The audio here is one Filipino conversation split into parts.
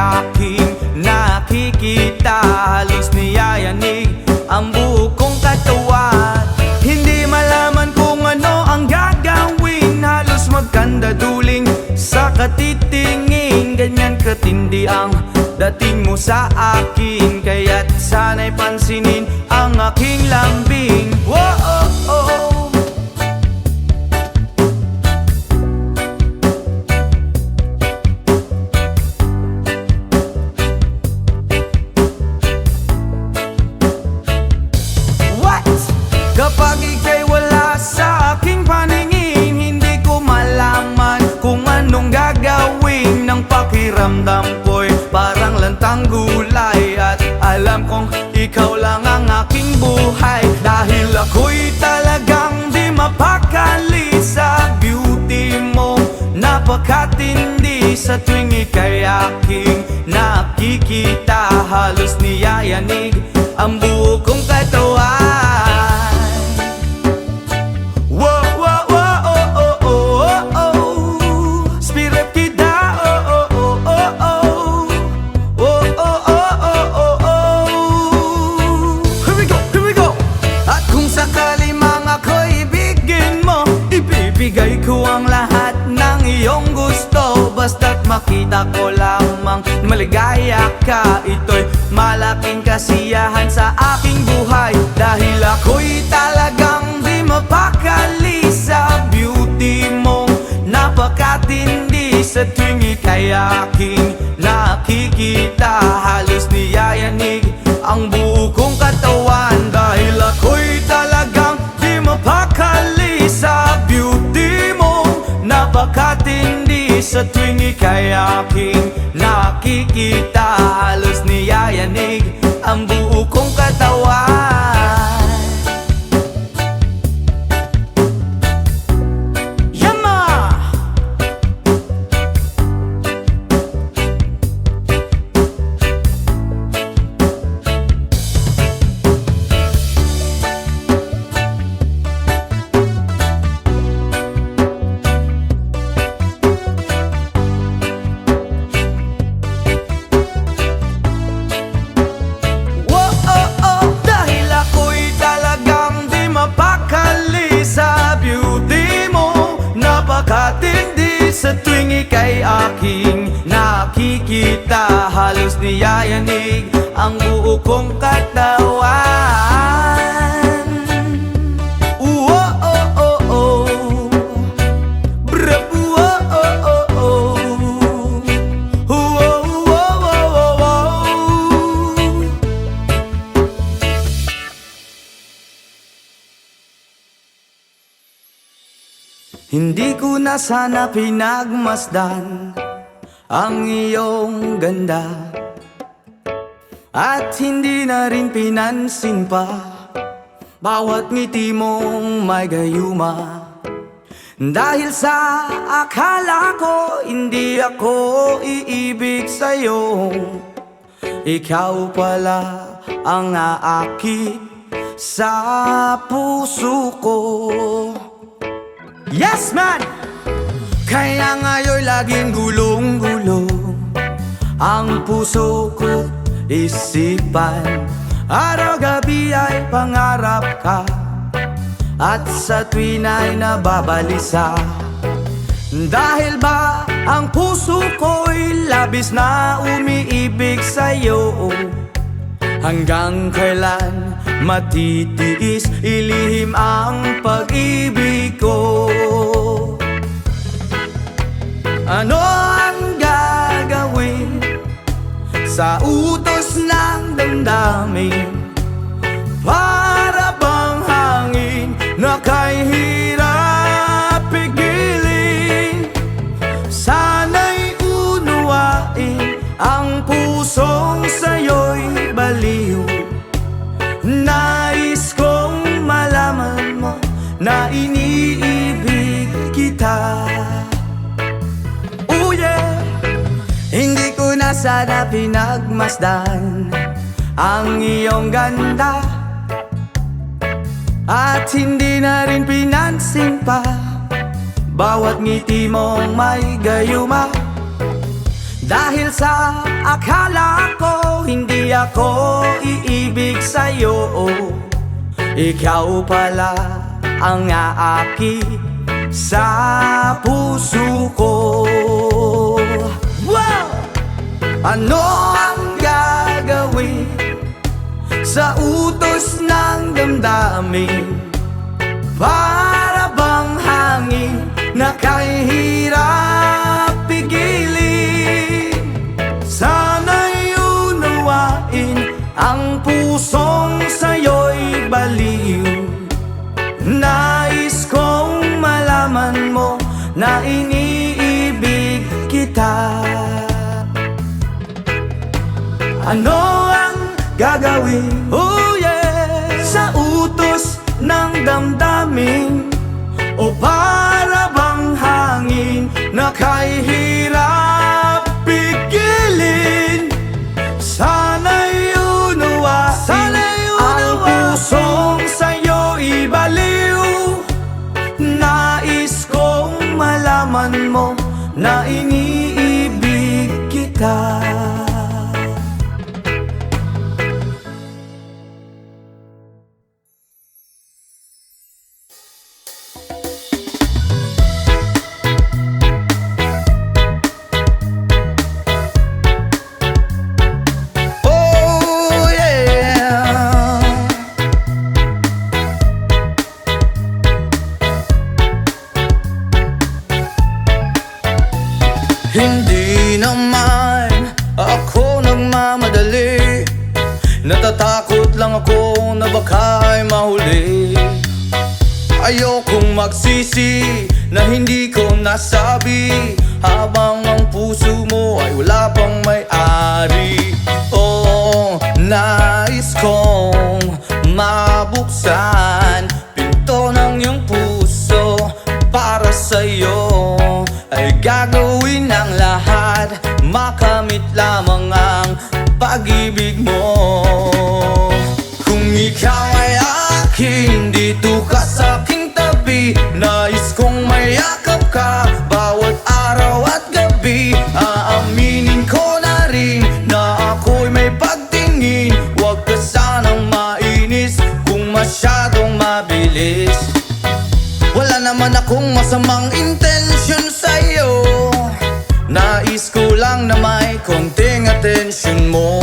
aking nakikita. Halos niyayanig ang buo kong katawan. Hindi malaman kung ano ang gagawin. Halos magkandaduling sa katitingin. Ganyan katindi ang dating mo sa akin, kaya't sana'y pansinin ang aking lambing. Whoa, oh, oh. Kapag ika'y wala sa aking paningin, hindi ko malaman kung anong gagawin. Ng pakiramdam ko'y parang lantang gulay, at alam kong ikaw lang ang aking buhay. Dahil ako'y talagang di mapakali sa beauty mo. Napakatindi sa tuwing ika'y aking nakikita. Halos niyayanig ang buo kong katawan. Ibigay ko ang lahat ng iyong gusto, basta't makita ko lamang maligaya ka. Ito'y malaking kasiyahan sa aking buhay, dahil ako'y talagang di mapakali sa beauty mo. Napakatindi sa tuwing ika'y aking nakikita. Halos niyayanig ang buo kong katawan, dahil ako'y talagang di mapakali sa beauty mo. Napakatindi sa tuwing ika'y aking nakikita. Halos niyayanig ang buo kong katawan. Yama! Napakatindi sa tuwing ika'y aking nakikita. Halos niyayanig ang buo kong katawan. Oh, oh, oh, oh. Brap, oh, oh, oh, oh. Oh, oh, oh, oh, oh. Hindi ko na sana pinagmasdan ang iyong ganda, at hindi na rin pinansin pa bawat ngiti mong may gayuma. Dahil sa akala ko hindi ako iibig sa'yo, ikaw pala ang aakit sa puso ko. Yes, man! Kaya ngayon'y laging gulong-gulong ang puso ko, isipan. Araw-gabi ay pangarap ka, at sa tuwin ay nababalisa. Dahil ba ang puso ko'y labis na umiibig sa'yo? Hanggang kailan matitiis ilihim ang pag-ibig ko? Ano ang gagawin sa utos ng damdamin? Para bang hangin na kay hirap pigilin? Sana'y unuwain ang pusong sa'yo'y baliw. Nais kong malaman mo na iniibig kita. Oh yeah! Hindi ko na sana pinagmasdan ang iyong ganda, at hindi na rin pinansin pa bawat ngiti mong may gayuma. Dahil sa akala ko hindi ako iibig sa'yo, ikaw pala ang aaki sa puso ko. Wow! Ano ang gagawin sa utos ng damdamin? Para bang hangin na kahirap pigilin? Sana'y unawain ang pusong sa'yo'y baliw. Nais kong malaman mo na iniibig kita. Ano ang gagawin? Oh yeah! Sa utos ng damdamin, o para bang hangin na kahirap pigilin? Sana'y unawain ang pusong sa'yo'y baliw. Nais kong malaman mo na iniibig kita. Hindi naman ako nagmamadali, natatakot lang ako na baka'y mahuli. Ayokong magsisi na hindi ko nasabi, habang ang puso mo ay wala pang may-ari. Oh, nais kong mabuksan pinto ng iyong puso. Para sa'yo ay gagawin ang lahat, makamit lamang ang pag-ibig mo. Kung ikaw ay akin, dito ka sa aking tabi. Nais kong mayakap ka bawat araw at gabi. Aaminin ko na rin na ako'y may pagtingin. Huwag ka sanang mainis kung masyadong mabilis. Wala naman akong masamang intensyon sa'yo, nais ko lang na may konting atensyon mo.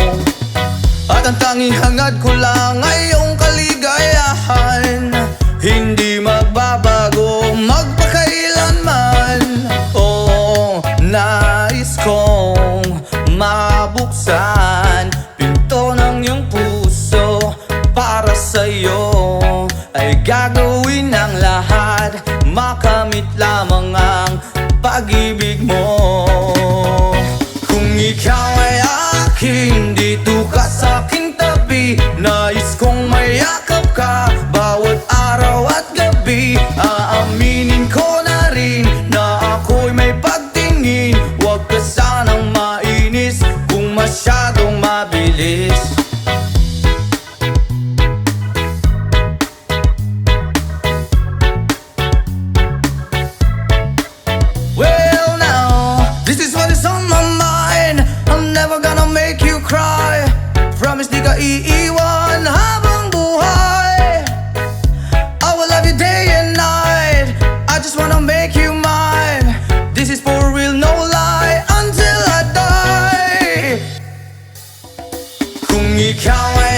At ang tanging hangad ko lang ay iyong kaligayahan, hindi magbabago magpakailanman. Oh, nais kong mabuksan pinto ng iyong puso. Para sa'yo ay gagawin ang lahat, makamit lamang ang pag-ibig mo. Kung ikaw ay akin, dito ka sa aking tabi. Nais kong mayakap ka bawat araw at gabi. Aaminin ko na rin na ako'y may pagtingin. Huwag ka sanang mainis kung masyadong mabilis. Promise di ka iiwan habang buhay. I will love you day and night. I just wanna make you mine. This is for real, no lie, until I die. Kung ikaw ay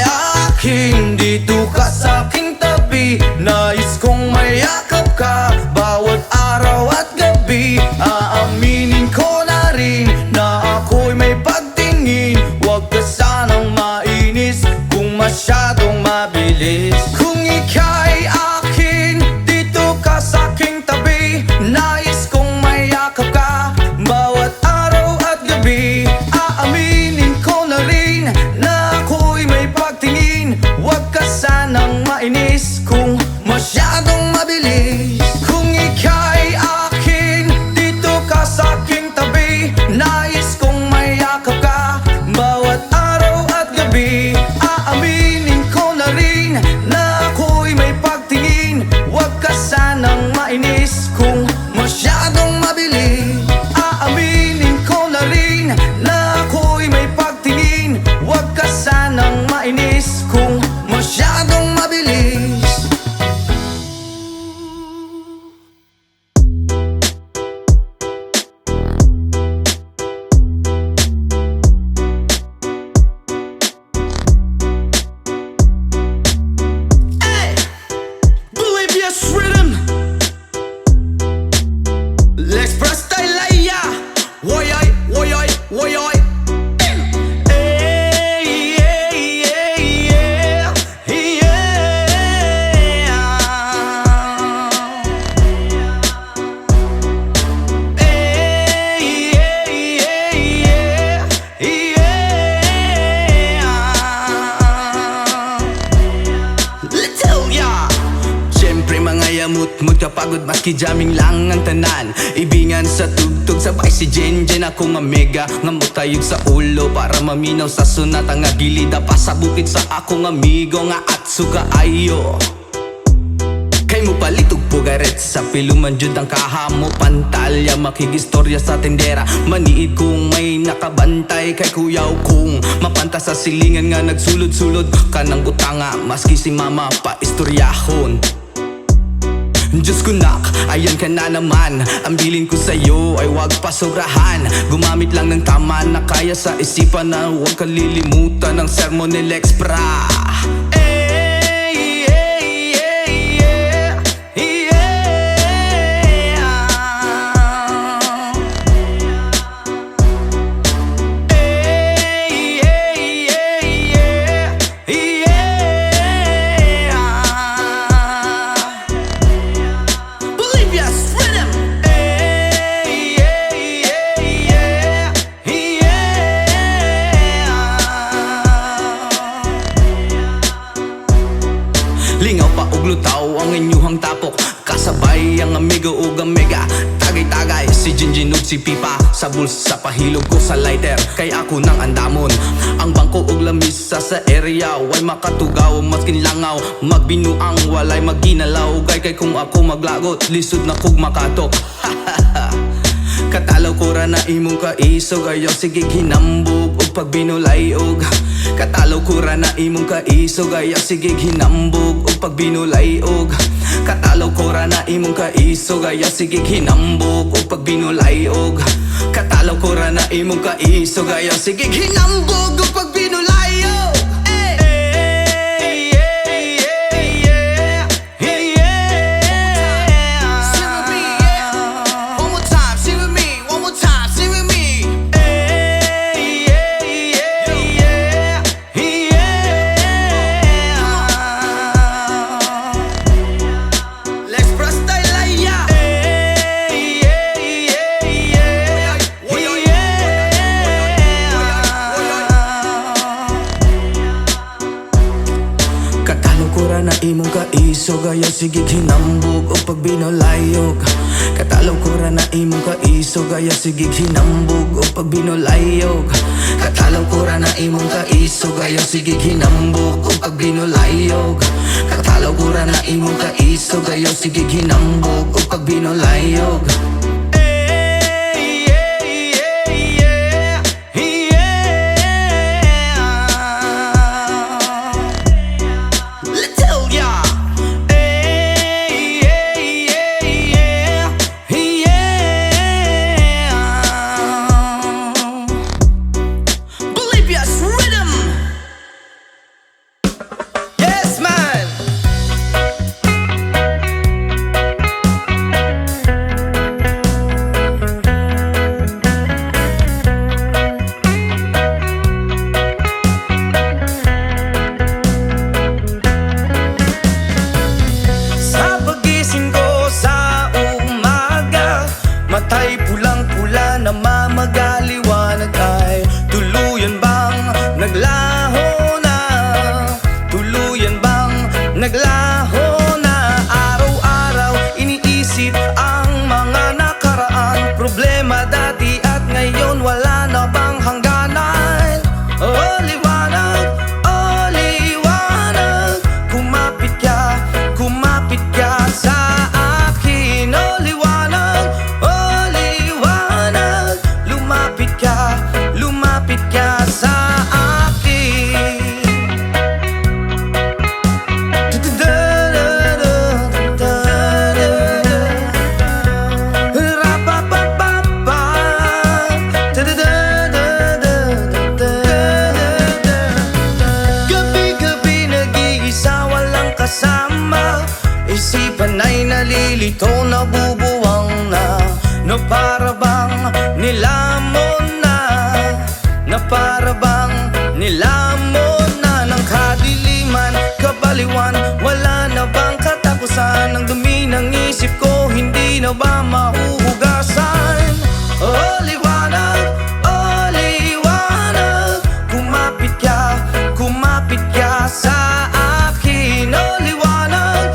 akin, dito ka sa aking tabi. Nais kong mayakap ka bawat araw at gabi. Aaminin ko na rin na ako'y may pagtingin. Huwag ka sanang mainis kung masyadong mabilis. Kung ika'y akin, dito ka sa aking tabi. Nais kong mayakap ka bawat araw at gabi. Aaminin ko na rin na ako'y may pagtingin. Huwag ka sanang mainis kung masyadong mabilis. Kung ika'y akin, dito ka sa aking tabi. Nais kong mayakap ka bawat araw at gabi. Aaminin ko na rin na ako'y may pagtingin. Huwag ka sanang mainis kung masyadong mabilis. Aaminin ko na rin na amut-mut kapagod maski jamming lang ang tanan. Ibingan sa tugtog sabay si Jenjen ako nga mega nga mutayog sa ulo para maminaw sa sunat ang agilida pa sa bukid sa akong amigo nga atsuga ayo. Kay mo palitog pugaret sa piluman jud ang kahamo pantalya makigistorya sa tendera maniid kung may nakabantay kay kuyaw kung mapanta sa silingan nga nagsulod-sulod kanang butanga maski si mama pa istoryahon. Diyos ko nak, ayan ka na naman. Ang bilin ko sa'yo ay wag pasobrahan. Gumamit lang ng tama na kaya sa isipan na huwag kalilimutan ng sermon ni Lex Pra. Lingaw pa og lutaw ang inyuhang tapok kasabay ang amigo ug ang mega tagay-tagay si Jinjin ug si Pipa sa bulsa pahilog ko sa lighter kay ako nang andamon ang bangko ug lamisa sa area way makatugaw maskin langaw magbinuang walay maginalaw kay kung ako maglagot lisod na kog makatok. Katalaw ko ra na imong kaisog ayaw sige hinambog ug pagbinulay og katalaw ko ra na imong kaisog ayaw sige hinambog ug pagbinulay og katalaw ko ra na imong kaisog ayaw sige hinambog ug pagbinulay og katalaw ko ra na imong kaisog ayaw sige hinambog ug pagbinulay og na imong kaisog ayaw sige hinambog o pagbinolayog katalaw ko ra na imong kaisog ayaw sige hinambog o pagbinolayog katalaw ko ra na imong kaisog ayaw sige hinambog o pagbinolayog katalaw ko ra na imong kaisog ayaw sige hinambog o pagbinolayog. Matay pulang-pula na mamagaliwanag ay tuluyan bang naglaho na? Tuluyan bang naglaho na? Araw-araw iniisip ang mga nakaraan problema dati at ngayon wala na bang hangganan? Oh liwanag, kumapit ka sa akin. Oh liwanag, lumapit ka sa akin. Gabi-gabi nag-iisa walang kasama isipan ay nalilito nabubuwang na para bang nilamon na para bang nilamon na ng kadiliman, kabaliwan. Wala na bang katapusan? Ang dumi ng isip ko hindi na ba mahuhugasan? Oh liwanag, kumapit ka sa akin. Oh liwanag,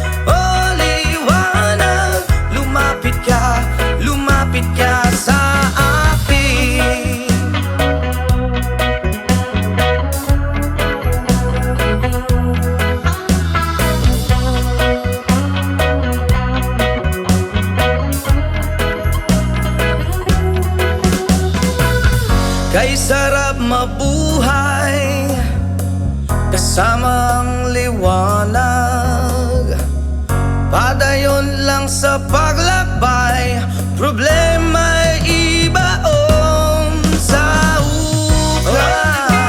mabuhay kasama ang liwanag. Padayon lang sa paglakbay, problema'y ibaon sa ukay.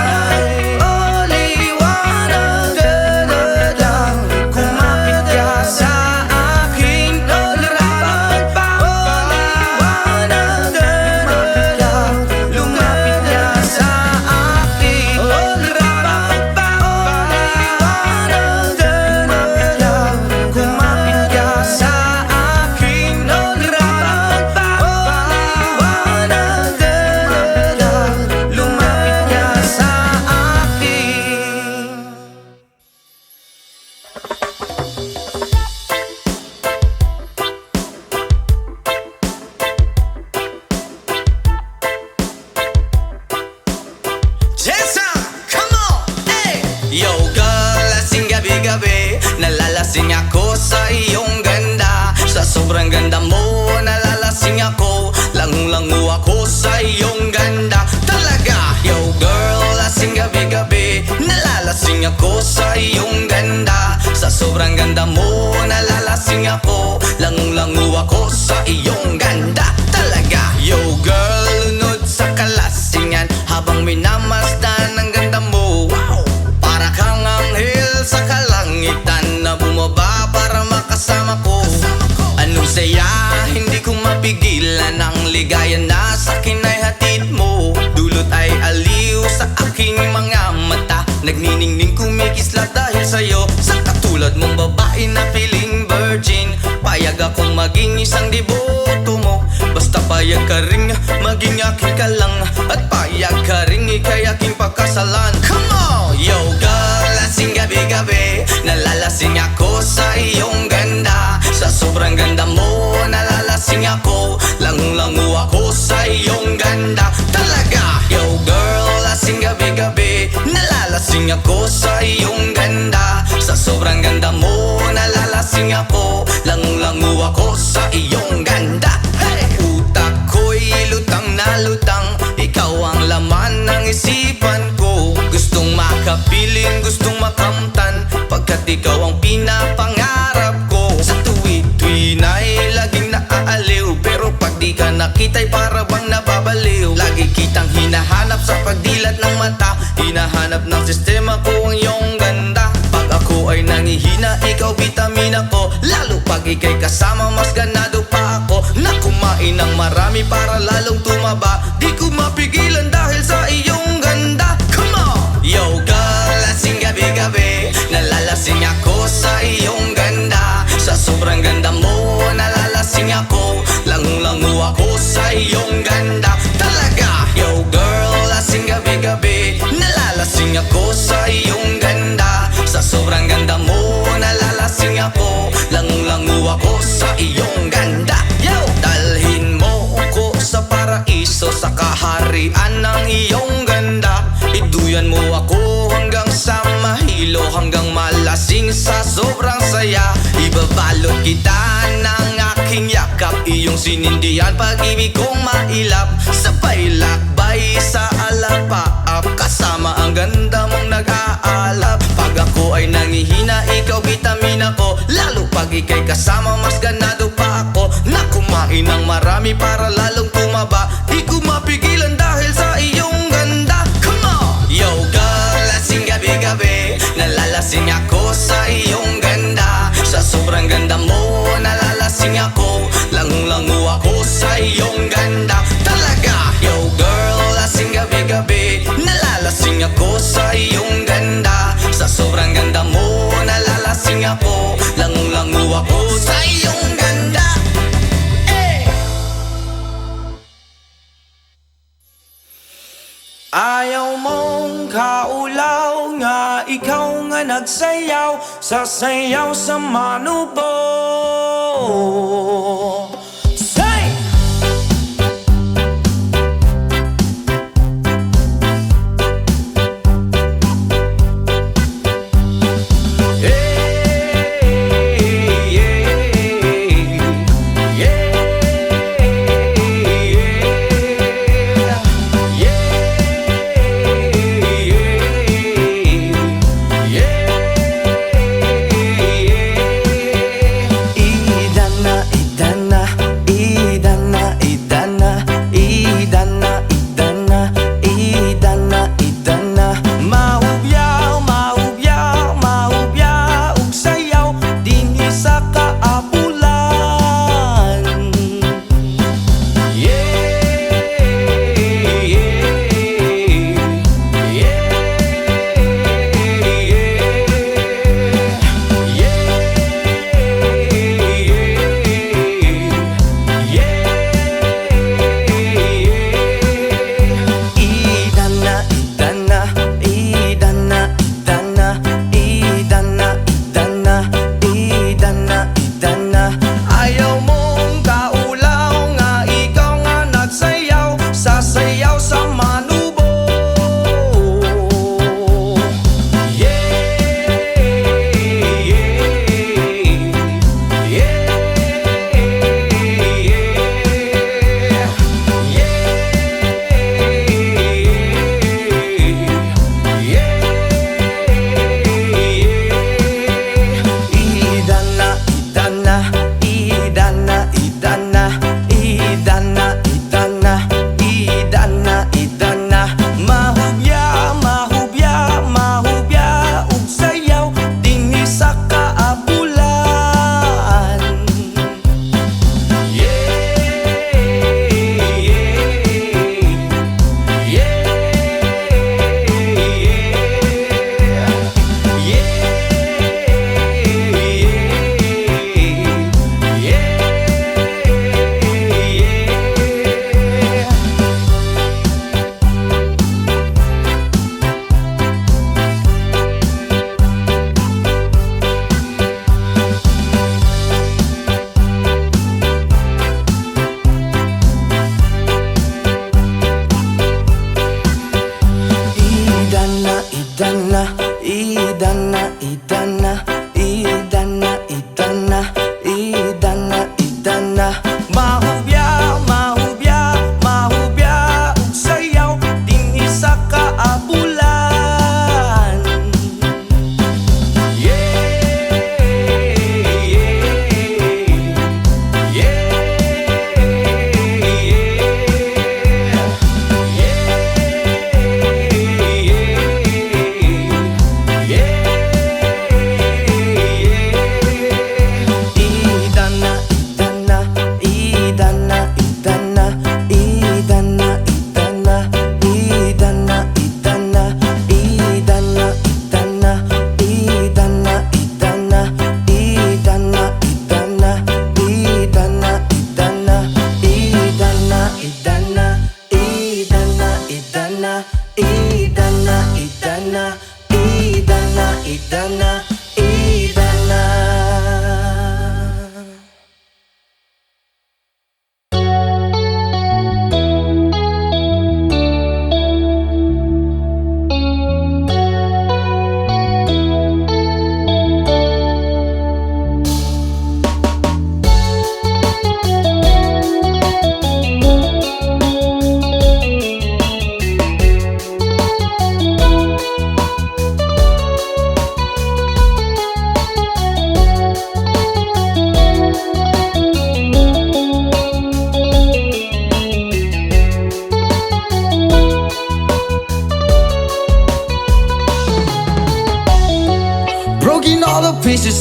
O liwanag, da-da-da, kumapit ka sa aking liwanag. O liwanag, da-da-da, lumapit ka sa aking liwanag. O liwanag, da-da-da, kumapit ka sa aking liwanag. O liwanag, da-da-da, lumapit ka sa akin. Jason, come on! Hey! Yo girl, lasing gabi-gabi, nalalasing ako sa iyong ganda. Sa sobrang ganda mo, nalalasing ako, langung-langu ako sa iyong ganda. Talaga! Yo girl, lasing gabi-gabi, nalalasing ako sa iyong ganda. Sa sobrang ganda mo, nalalasing ako, langung-langu ako sa iyong ganda. Talaga! Yo girl, lunod sa kalasingan habang minamasdan ang ganda mo. Wow! Para kang anghel sa kalangitan na bumaba para makasama ko. Anong saya, hindi ko mapigilan ang ligaya na sa'kin ay hatid mo. Dulot ay aliw sa aking mga mata, nagniningning kumikislat dahil sa'yo. Sa katulad mong babae na piling virgin, payag akong maging isang deboto mo. Basta payag ka ring maging akin ka lang, at payag ka ring ikay aking pagkasalan. Come on! Yo girl, lasing gabi-gabi, nalalasing ako sa iyong ganda. Sa sobrang ganda mo, nalalasing ako, langung-langu ako sa iyong ganda. Talaga! Yo girl, lasing gabi-gabi, nalalasing ako sa iyong ganda. Sa sobrang ganda mo, nalalasing ako, langung-langu ako sa iyong ganda. Hey! Utak ko'y lutang na lutang, ikaw ang laman ng isipan ko. Gustong makapiling, gustong makamtan, pagkat ikaw ang pinapangarap ko. Sa tuwi-tuwi na'y laging naaaliw, pero pag di ka nakita'y para bang nababaliw. Lagi kitang hinahanap sa pagdilat ng mata, hinahanap ng sistema ko ang iyong ganda. Pag ako ay nangihina, ikaw vitamina ko, lalo pag ikay kasama mas ganado pa ako. Na kumain ng marami para lalong tumaba, di ko mapigilan dahil sa iyong ganda. Come on! Yo girl, lasing gabi-gabi, nalalasing ako sa iyong ganda. Sa sobrang ganda mo, nalalasing ako, langung-langu ako sa iyong ganda. Talaga! Yo girl, lasing gabi-gabi, nalalasing ako sa iyong ganda. Sa sobrang ganda mo, nalalasing ako, langung-langu ako sa iyong ganda. Yo! Dalhin mo ko sa paraiso, sa kaharian ng iyong ganda. Iduyan mo ako hanggang sa mahilo, hanggang malasing sa sobrang saya. Ibabalot kita ng aking yakap, iyong sinindihan pag-ibig kong mailap. Sabay lakbay sa alapaap, kasama ang ganda mong nag-aalap. Pag ako ay nangihina, ikaw vitamina ko, lalo pag ikay kasama mas ganado pa ako. Na kumain ng marami para lalong tumaba, di ko mapigilan dahil sa iyong ganda. Come on! Yo girl, lasing gabi-gabi, nalalasing ako sa iyong ganda. Sa sobrang ganda mo, nalalasing ako, langung-langu ako sa iyong ganda. Talaga! Yo girl, lasing gabi-gabi, nalalasing ako sa iyong ganda. Sa sobrang ganda mo, nalalasing ako, langung-langu ako sa iyong ganda. Ayaw mong kaulaw nga, ikaw nga nagsayaw sa sayaw sa manubo. Say!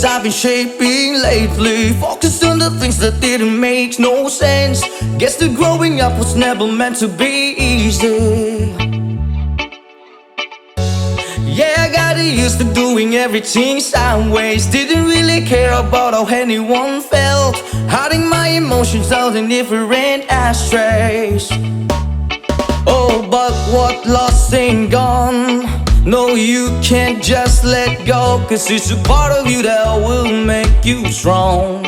choices I've been shaping lately. Focused on the things that didn't make no sense. Guess that growing up was never meant to be easy. Yeah, I got used to doing everything sideways. Didn't really care about how anyone felt. Hiding my emotions out in different ashtrays. Oh, but what lost ain't gone. No, you can't just let go, 'cause it's a part of you that will make you strong.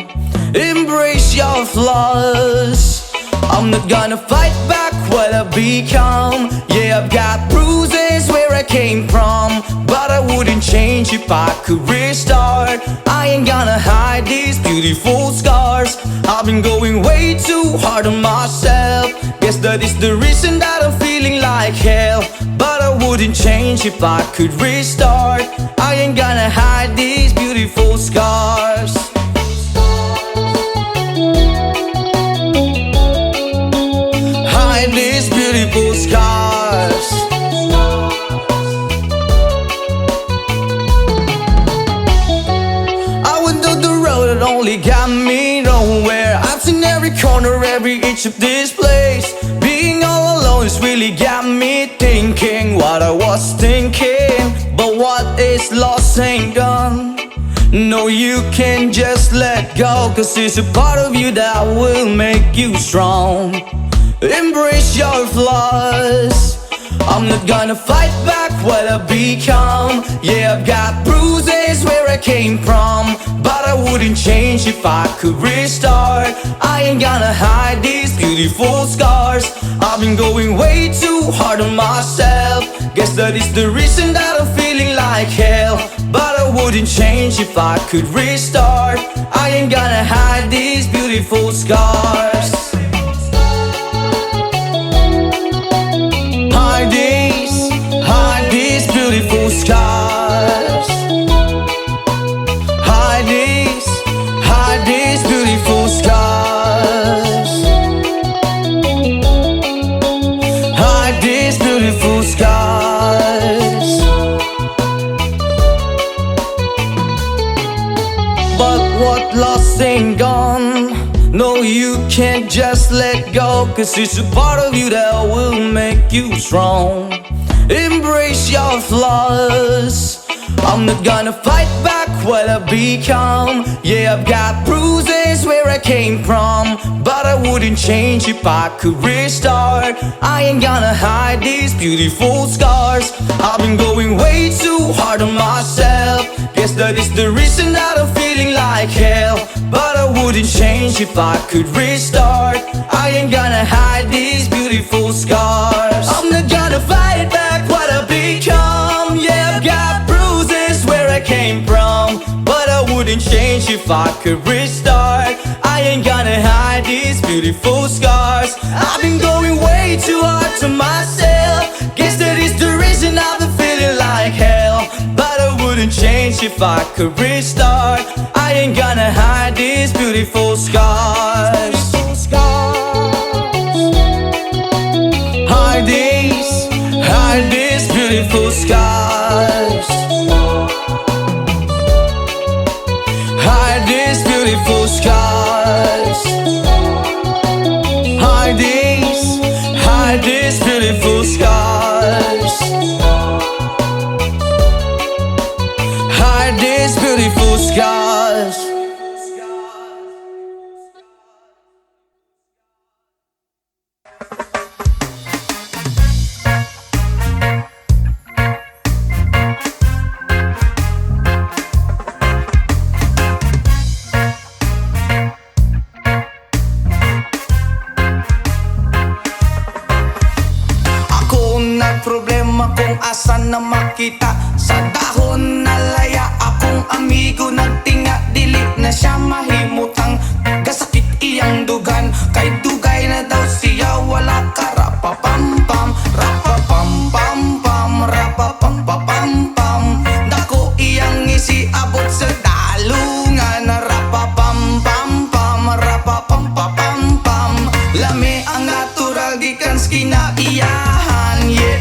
Embrace your flaws. I'm not gonna fight back what I've become. Yeah, I've got bruises where I came from, but I wouldn't change if I could restart. I ain't gonna hide these beautiful scars. I've been going way too hard on myself. Guess that is the reason that I'm feeling like hell. But I wouldn't change if I could restart. I ain't gonna hide these beautiful scars. Hide these beautiful scars. I went down the road that only got me nowhere. I've seen every corner, every inch of this place. Being all alone has really got me thinking what I was thinking. But what is lost ain't gone. No, you can't just let go, 'cause it's a part of you that will make you strong. Embrace your flaws. I'm not gonna fight back what I've become. Yeah, I've got bruises where I came from, but I wouldn't change if I could restart. I ain't gonna hide these beautiful scars. I've been going way too hard on myself. Guess that is the reason that I'm feeling like hell. But I wouldn't change if I could restart. I ain't gonna hide these beautiful scars. Hide these beautiful scars. Hide these beautiful scars. Hide these beautiful scars. But what lost ain't gone. No, you can't just let go, 'cause it's a part of you that will make you strong. Embrace your flaws. I'm not gonna fight back what I've become. Yeah, I've got bruises where I came from, but I wouldn't change if I could restart. I ain't gonna hide these beautiful scars. I've been going way too hard on myself. Guess that is the reason that I'm feeling like hell. But I wouldn't change if I could restart. I ain't gonna hide these beautiful scars. I'm not gonna fight back what I've become. Yeah, I've got bruises where I came from, but I wouldn't change if I could restart. I ain't gonna hide these beautiful scars. I've been going way too hard to myself. Guess that is the reason I've been feeling like hell. But I wouldn't change if I could restart. I ain't gonna hide these beautiful scars. Hide these beautiful scars. Hide these beautiful scars. Hide these beautiful scars. Hide these beautiful scars. Problema kung asan na makita. Sa dahon na laya akong amigo nagtinga. Dili na siya mahimutang gasakit iyang dugan. Kay dugay na daw siya wala ka. Rapapam-pam, rapapam-pam-pam, rapapam-pam-pam. Dako iyang isiabot sa dalungan. Rapapam-pam-pam, rapapam-pam-pam. Lami ang natural gikan skinaiyahan. Yeah.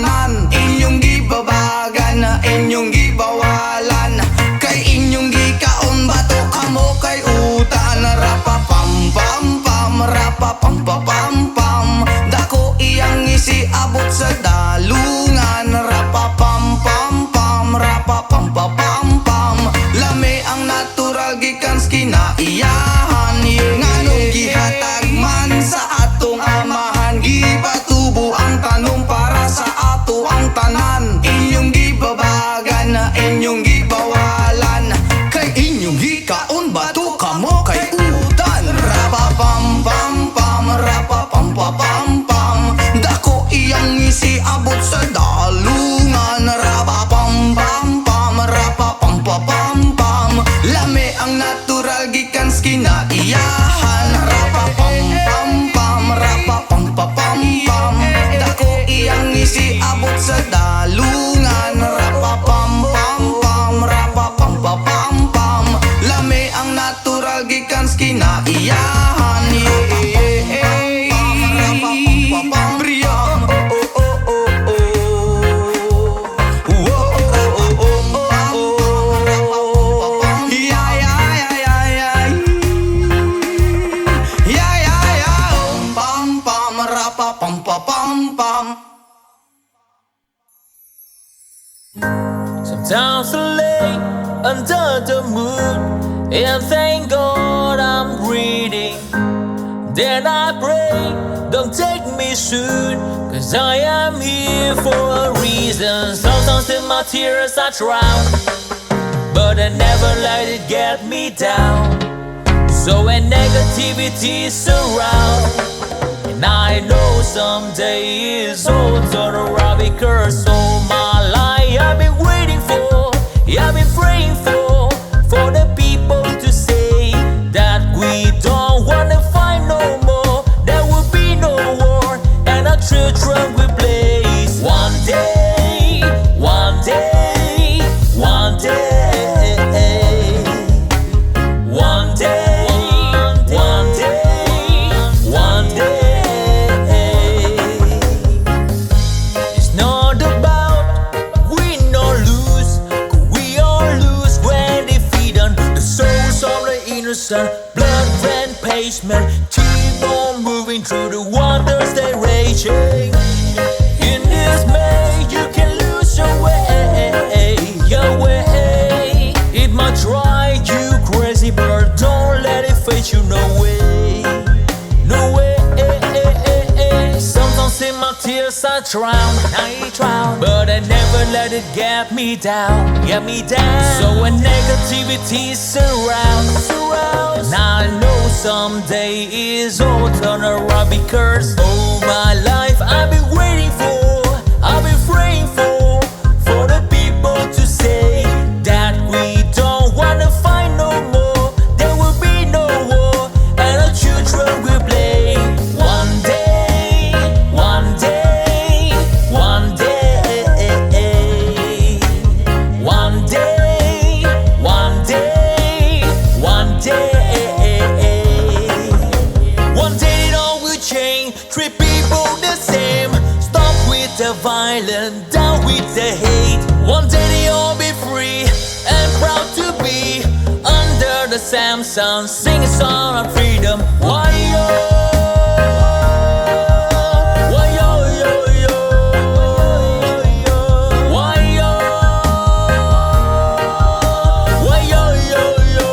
tanan. Inyong gibabagan, inyong gibawalan, kay inyong gikaon bato kamo kay utan. Rapa pam pam pam, rapa pam pam pam pam, dako iyang isiabot sa dalungan. Rapa pam pam pam, rapa pam pam pam pam, lami ang natural gikan kinaiyahan. Nganong gihatag man sa atong amahan, gipatubo ang tanom para sa ato ang tanan. Inyong gibabagan, inyong gibawalan, kay inyong gikaon bato kamo kay utan. Rapa pam pam pam, rapa pam pam pam pam, dako iyang isiabot sa dalungan. Rapa pam pam pam, rapa pam pam pam pam, lami ang natural gikan kinaiyahan. Rapa pam pam pam, rapa pam pam pam pam, dako iyang isiabot sa dalungan. Rapa pam pam pam, rapa pam pam pam pam, lami ang natural gikan kinaiyahan. Sometimes I lay under the moon and thank God I'm breathing. Then I pray, don't take me soon, cause I am here for a reason. Sometimes in my tears I drown, but I never let it get me down. So when negativity surrounds, and I know someday it's all turn around, because all my life I've been waiting for, I've been praying for the people to say that we don't wanna fight no more. There will be no war, and our children will blaze. One day, one day, one day, one day, one day, one day. It's not about win or lose, 'cause we all lose when defeat on the souls of the innocent. Blood ran pavement, keep on moving through the waters they raging. In this May, you can lose your way, your way. It might drive you crazy, but don't let it face you. No way, no way. Sometimes in my tears I drown, but I never let it get me down, get me down. So when negativity surrounds, and I know someday is all turn around, because all my life I've been waiting for, I've been praying for the people to say that we don't wanna fight no more. There will be no war, and our children will play. One day, one day, one day, one day, one day, one day. One day it all will change, treat people the same. Stop with the violence, down with the hate. One day they all be free and proud to be under the same sun, sing a song of freedom. Why yo? Why yo yo yo? Why yo? Why yo yo yo?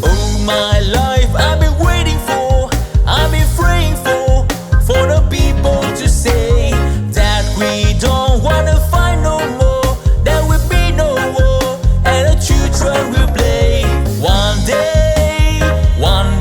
All my life I've been waiting for, I've been praying for the people to say that we don't wanna fight no more. There will be no war, and the children will play. One day, one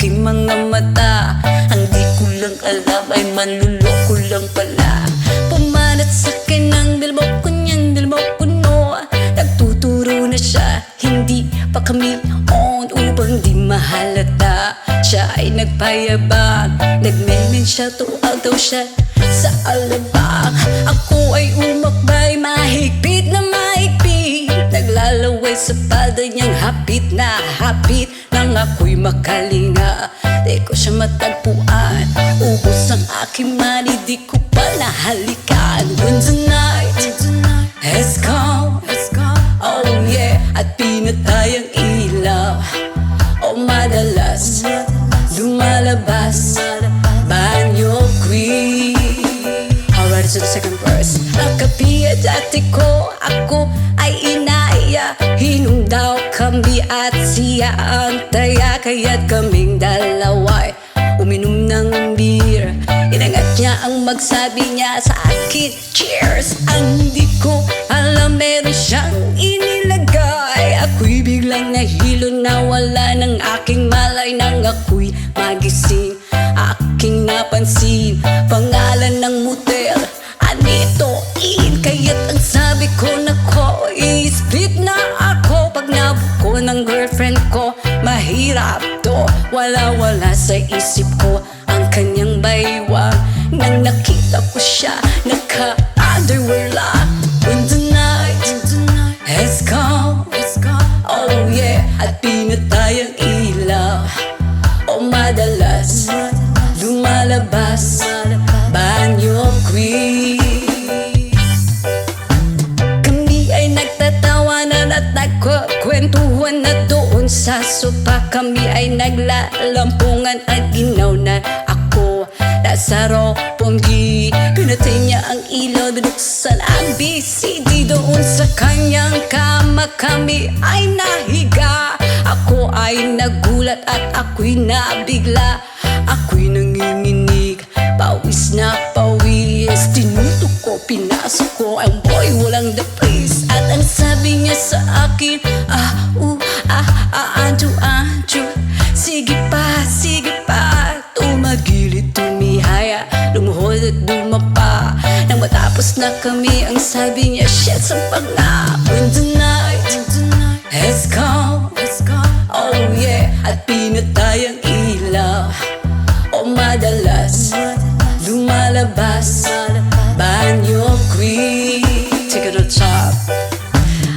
aking mga mata. Ang di ko lang alam ay manluloko lang pala. Pumanat sa'kin ang dalmo ko niyang dalmo puno. Nagtuturo na siya, hindi pa kami on upang di mahalata. Siya ay nagpayabang, nagmemen siya, tuwag daw siya sa alabang. Ako ay umakbay, mahigpit na mahigpit. Naglalaway sa palda niyang hapit na hapit. Nang ako'y makalinga, di ko siya matagpuan. Ubos ang aking mali, di ko pa nahalikan. When the night has come, oh yeah, at pinatay ang ilaw. Oh madalas lumalabas banyo queen. Alright, so the second verse. Nakapiya dati ko, ako ay inaya. Hinom daw kami at siya ang taya. Kaya't kaming dalaway uminom ng beer. Inangat niya ang magsabi niya sa akin, cheers. Ang di ko alam meron siyang inilagay. Ako'y biglang nahilo, nawala ng aking malay. Nang ako'y magising, aking napansin pangalan ng motel, Anito Inn. Kaya't ang sabi ko, nako, i-split na ako. Pag nabuko ng girlfriend ko, mahirap to. Wala-wala sa isip ko ang kanyang baywang. Nang nakita ko siya, naka-underwear lang. When the night has come, oh yeah, at pinatay ang ilaw. Oh madalas lumalabas banyo queen. Kami ay nagtatawanan at nagkukwentuhan na doon sa sopa. Kami ay naglalampungan at ginaw na ako nasa roponggi. Pinatay niya ang ilaw, binuksan ang BCD. Doon sa kanyang kama kami ay nahiga. Ako ay nagulat at ako'y nabigla. Ako'y nanginginig, pawis na pawis. Tinutok ko, pinasok ko ang boy, walang the place. At ang sabi niya sa akin, Anjo, sige pa, tumagilid, tumihaya, lumuhod at dumapa. Nang matapos na kami, ang sabi niya, shit, sampag na. When the night has come, oh yeah, at pinatay ang ilaw. Oh madalas lumalabas banyo queen. Take it to the top.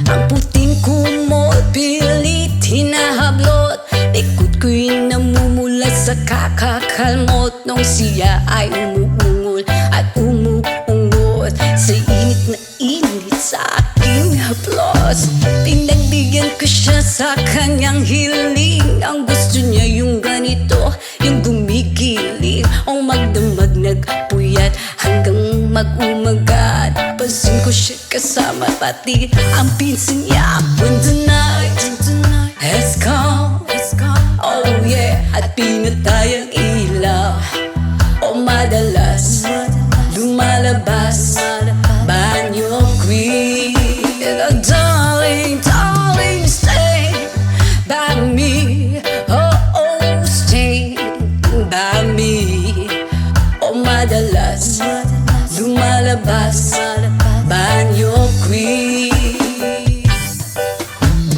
Ang puting kumot, pilit hinahablot. Likod ko'y namumula sa kakakalmot. Nung siya ay umuungol at umuungot sa init na init sa aking haplos. Pinagbigyan ko siya sa kanyang hiling. Ang gusto niya yung ganito, yung gumigiling. O magdamag nagpuyat hanggang mag-umagat. Pansin ko siya kasama pati ang pinsan niya. When the night has come, oh yeah, at pinatay ang ilaw. O madalas lumalabas banyo queen. And darling, stay by me. Oh, stay by me. O madalas lumalabas banyo queen.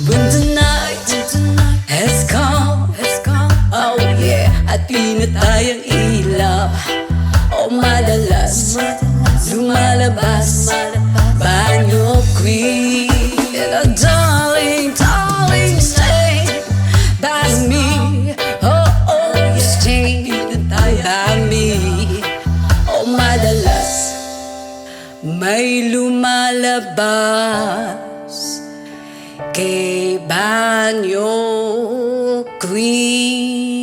When the night has come, oh yeah, at pinatay ang ilaw. O madalas lumalabas banyo queen. And darling, stay by me. Oh, stay by me. O madalas may lumalabas kay banyo queen.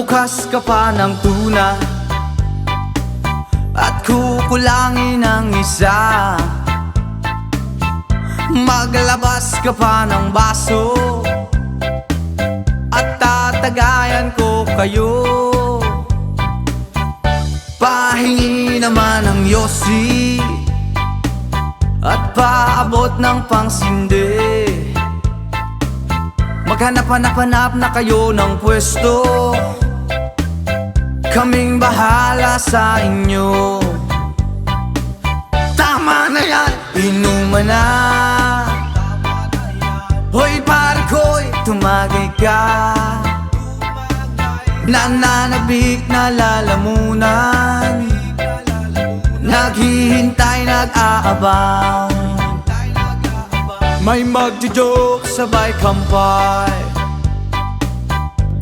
Magbukas ka pa ng tuna at kukulangin ng isa. Maglabas ka pa ng baso at tatagayan ko kayo. Pahingi naman ng yosi at paabot ng pangsindi. Maghanap-hanap na kayo ng pwesto, kaming bahala sa inyo. Tama na yan, inuman na. Hoy pare ko'y tumagay ka. Nananabik na lalamunan, naghihintay, nag-aabang. May magjo-joke, sabay kampay,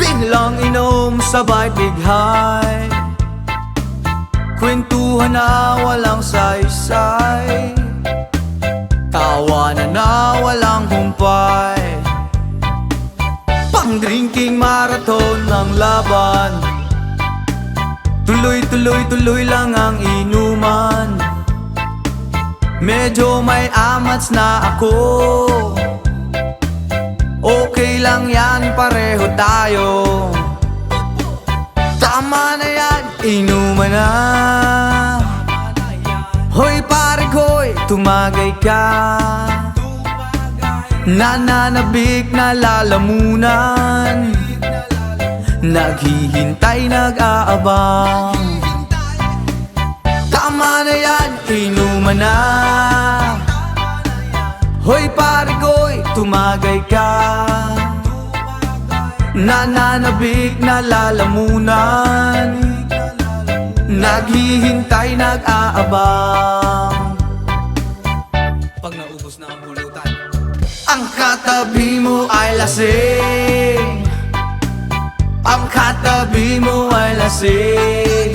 biglang inom, sabay bighay. Kwentuhan na walang saysay, tawanan na walang humpay. Pang-drinking marathon ng laban, tuloy-tuloy-tuloy lang ang inuman. Medyo may amats na ako, okay lang yan, pareho tayo. Tama na yan, inuman na. Hoy pare ko'y tumagay ka. Nananabik na lalamunan, naghihintay, nag-aabang. Tama na yan, inuman na. Hoy pare ko'y tumagay ka. Nananabik na lalamunan, naghihintay, nag-aabang. Pag naubos na ang bulutan, ang katabi mo ay lasing. Ang katabi mo ay lasing.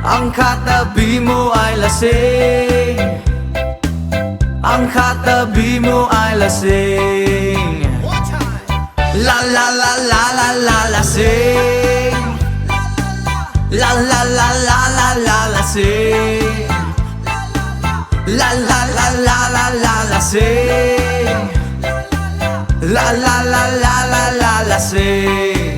Ang katabi mo ay lasing. Ang katabi mo ay lasing. La la la la la la lasing. La la la la la la lasing. La la la la la la lasing. La la la la la la lasing.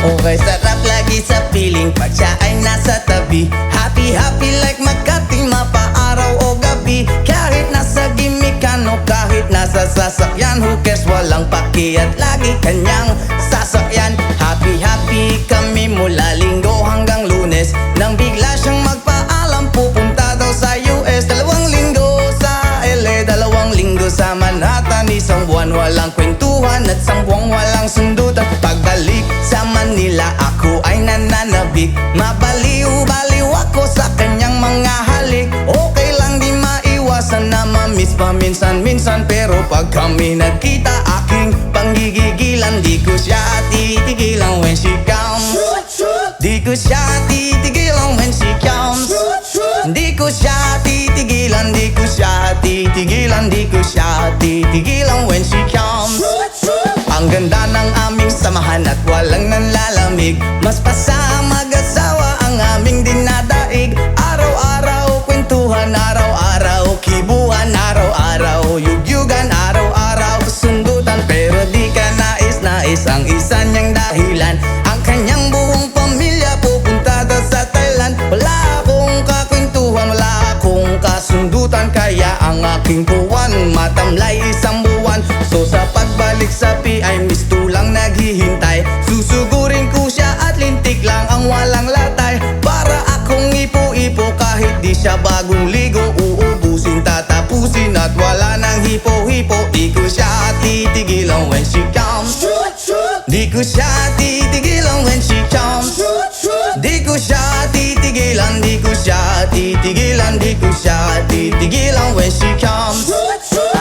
Okay, sarap lagi sa piling pag siya ay nasa tabi. Happy, happy like Makati, mapaaraw o gabi. Kahit nasa gimikan o kahit nasa sasakyan, who cares, walang paki at lagi kanyang sasakyan. Happy, happy kami mula Linggo hanggang Lunes, nang bigla siyang magpaalam pupunta daw sa US. 2 linggo sa LA, 2 linggo sa Manhattan. Isang buwan walang kwentuhan at 1 buwang walang sundutan. Pagbalik sa Manila ako ay nananabik, mabaliw-baliw ako sa kanyang mga halik. Okay lang di maiwasan na mamiss paminsan-minsan, pero pag kami nagkita aking panggigigilan. Di ko siya titigilan when she comes. Di ko siya titigilan when she comes. Di ko siya titigilan, di ko siya titigilan, di ko siya titigilan when she comes. Ang ganda ng aming samahan at walang nanlalamig, mas pa sa mag-asawa ang aming dinadaig. Araw-araw kwentuhan, araw-araw kibuhan, araw-araw yugyugan, araw-araw sundutan. Pero di ka nais-nais ang isa niyang dahilan, ang kanyang buong pamilya pupunta daw sa Thailand. Wala akong kakwentuhan, wala akong kasundutan, kaya ang aking buwan matamlay 1 buwan. So sa pagbalik sa PI, miss tulang naghihintay. Susugurin ko siya at lintik lang ang walang latay, para akong ipo-ipo kahit di siya bagong ligo. Uubusin tayo titigilan when she comes. Di ko siya titigilan when she comes. Di ko siya titigilan, di ko siya titigilan, di ko siya titigilan when she comes.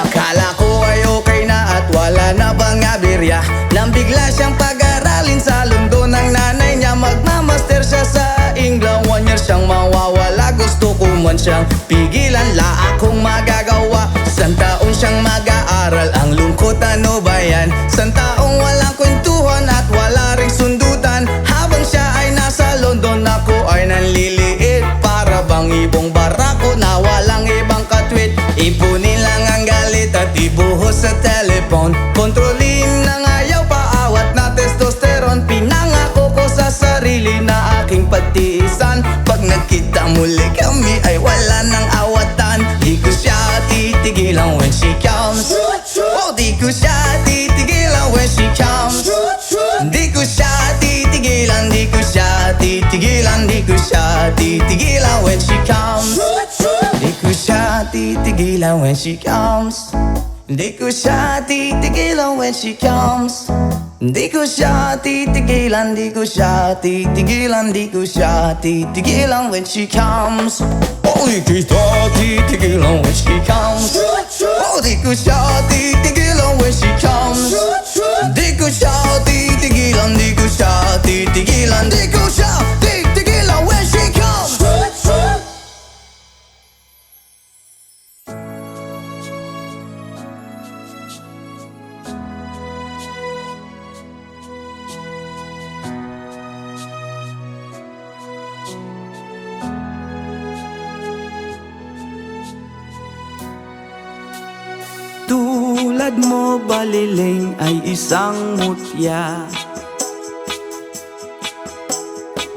Akala ko ay okay na at wala na bang aberya, nang bigla siyang pag-aralin sa London ng nanay niya. Magmamaster siya sa England, 1 year siyang mawawala. Gusto ko man siyang pigilan, la akong magagawa. San taon siyang mag-aaral, ang lungkot ano ba yan? San taong walang kwentuhan at wala ring sundutan. Habang siya ay nasa London, ako ay nanliliit. Para bang ibong barako na walang ibang katwit. Ipunin lang ang galit at ibuhos sa telephone. Kontrolin ng ayaw, paawat na testosterone. Pinangako ko sa sarili na aking pagtiisan. Pag nagkita muli kami ay wala nang awatan. Di ko siya titigilan when she comes. Oh, di ko siya titigilan when she comes. Di ko siya titigilan, di ko siya titigilan, di ko siya titigilan when she comes. Di ko siya titigilan when she comes. Di ko siya titigilan when she comes. Di ko siya titigilan, di ko siya titigilan, di ko siya titigilan when she comes. Oh, di ko siya titigilan when she comes. Oh, di ko siya titigilan when she comes. Di ko siya titigilan, di ko siya titigilan, di ko siya titigilan when she comes. Tulad mo baliling ay isang mutya,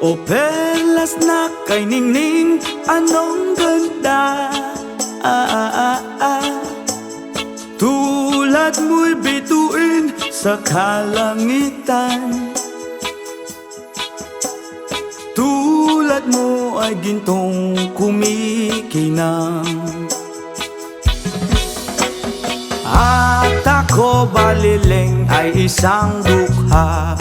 o perlas na kay ningning, anong ganda. Tulad mo'y bituin sa kalangitan. Tulad mo ay gintong kumikinang. At ako baliling ay isang dukha,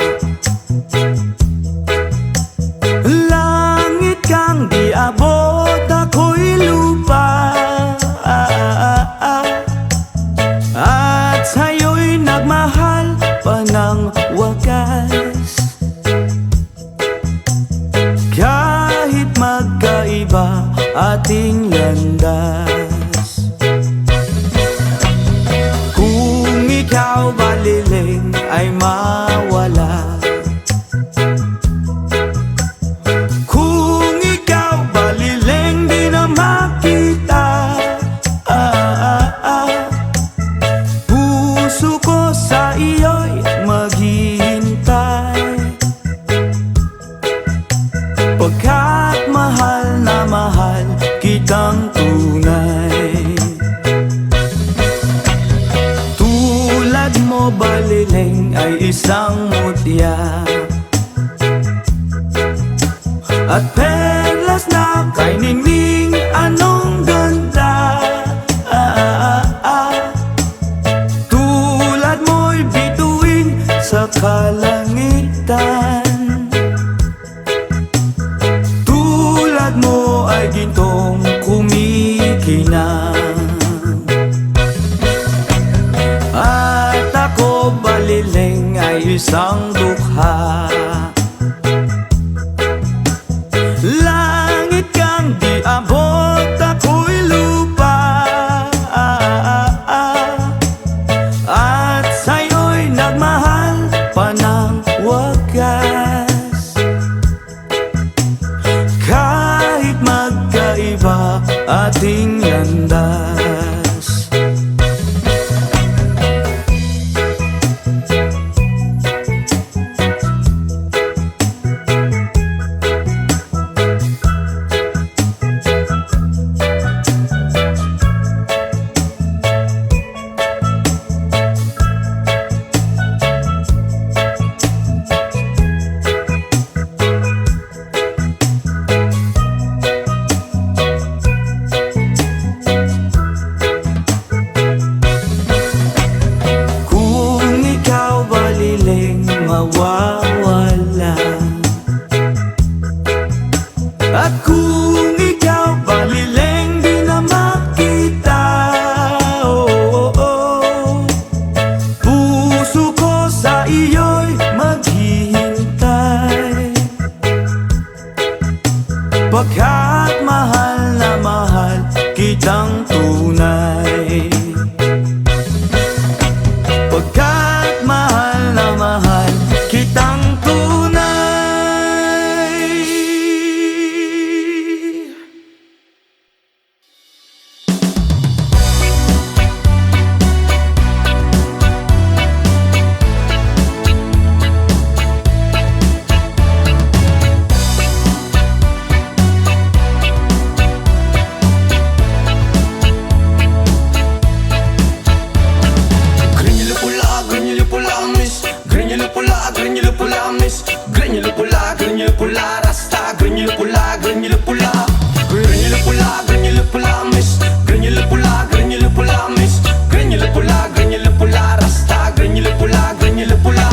langit kang di abot, ako'y lupa. At sa'yo'y nagmahal pa ng wagas. Kahit magkaiba ating landas. Ikaw baliling ay mawala. Kung ikaw baliling di na makita. Puso ko sa iyo'y maghihintay, pagkat mahal na mahal kitang tunay. Mo baliling ay isang mutya, at perlas na kay ningning, anong ganda. Tulad mo'y bituin sa kalangitan. Tulad mo ay gintong kumikinang. Baliling ay isang dukha, langit kang di abot, ako'y lupa. At sa'yo'y nagmahal pa ng wagas. Kahit magkaiba ating landas. mawawala. At kung ikaw balileng di na makita, puso ko sa iyo'y maghihintay, pagkat mahal na mahal kitang tunay. Pagkat mahal na mahal kitang tunay. Grenyulo pula, rasta. Grenyulo pula, grenyulo pula. Grenyulo pula, grenyulo pula, miss. Grenyulo pula, grenyulo pula, miss. Grenyulo pula, grenyulo pula, rasta. Grenyulo pula, grenyulo pula.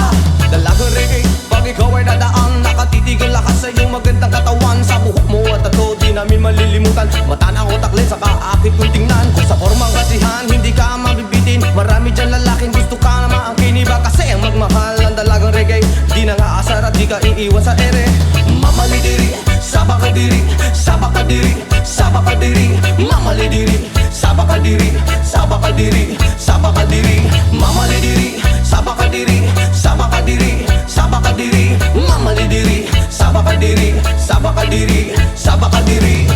Dalagang reggae, pag ikaw ay dadaan, nakatitigil lakas sa iyong magandang katawan. Sa buhok mo at tato, di namin malilimutan. Mata ng utak lens, saka akit kong tingnan. Kung sa formang kasihan, hindi ka mabibitin. Marami dyan lalaking gusto ka na maangkin. Iba kasi ang magmahal ang dalagang reggae. Di na nga asar at di ka iiwan sa ere. Mamalidiri, sabakadiri, sabakadiri, sabakadiri. Mamalidiri, sabakadiri, sabakadiri, sabakadiri. Mamalidiri, sabakadiri, sabakadiri, sabakadiri. Mamalidiri, sabakadiri, sabakadiri, sabakadiri.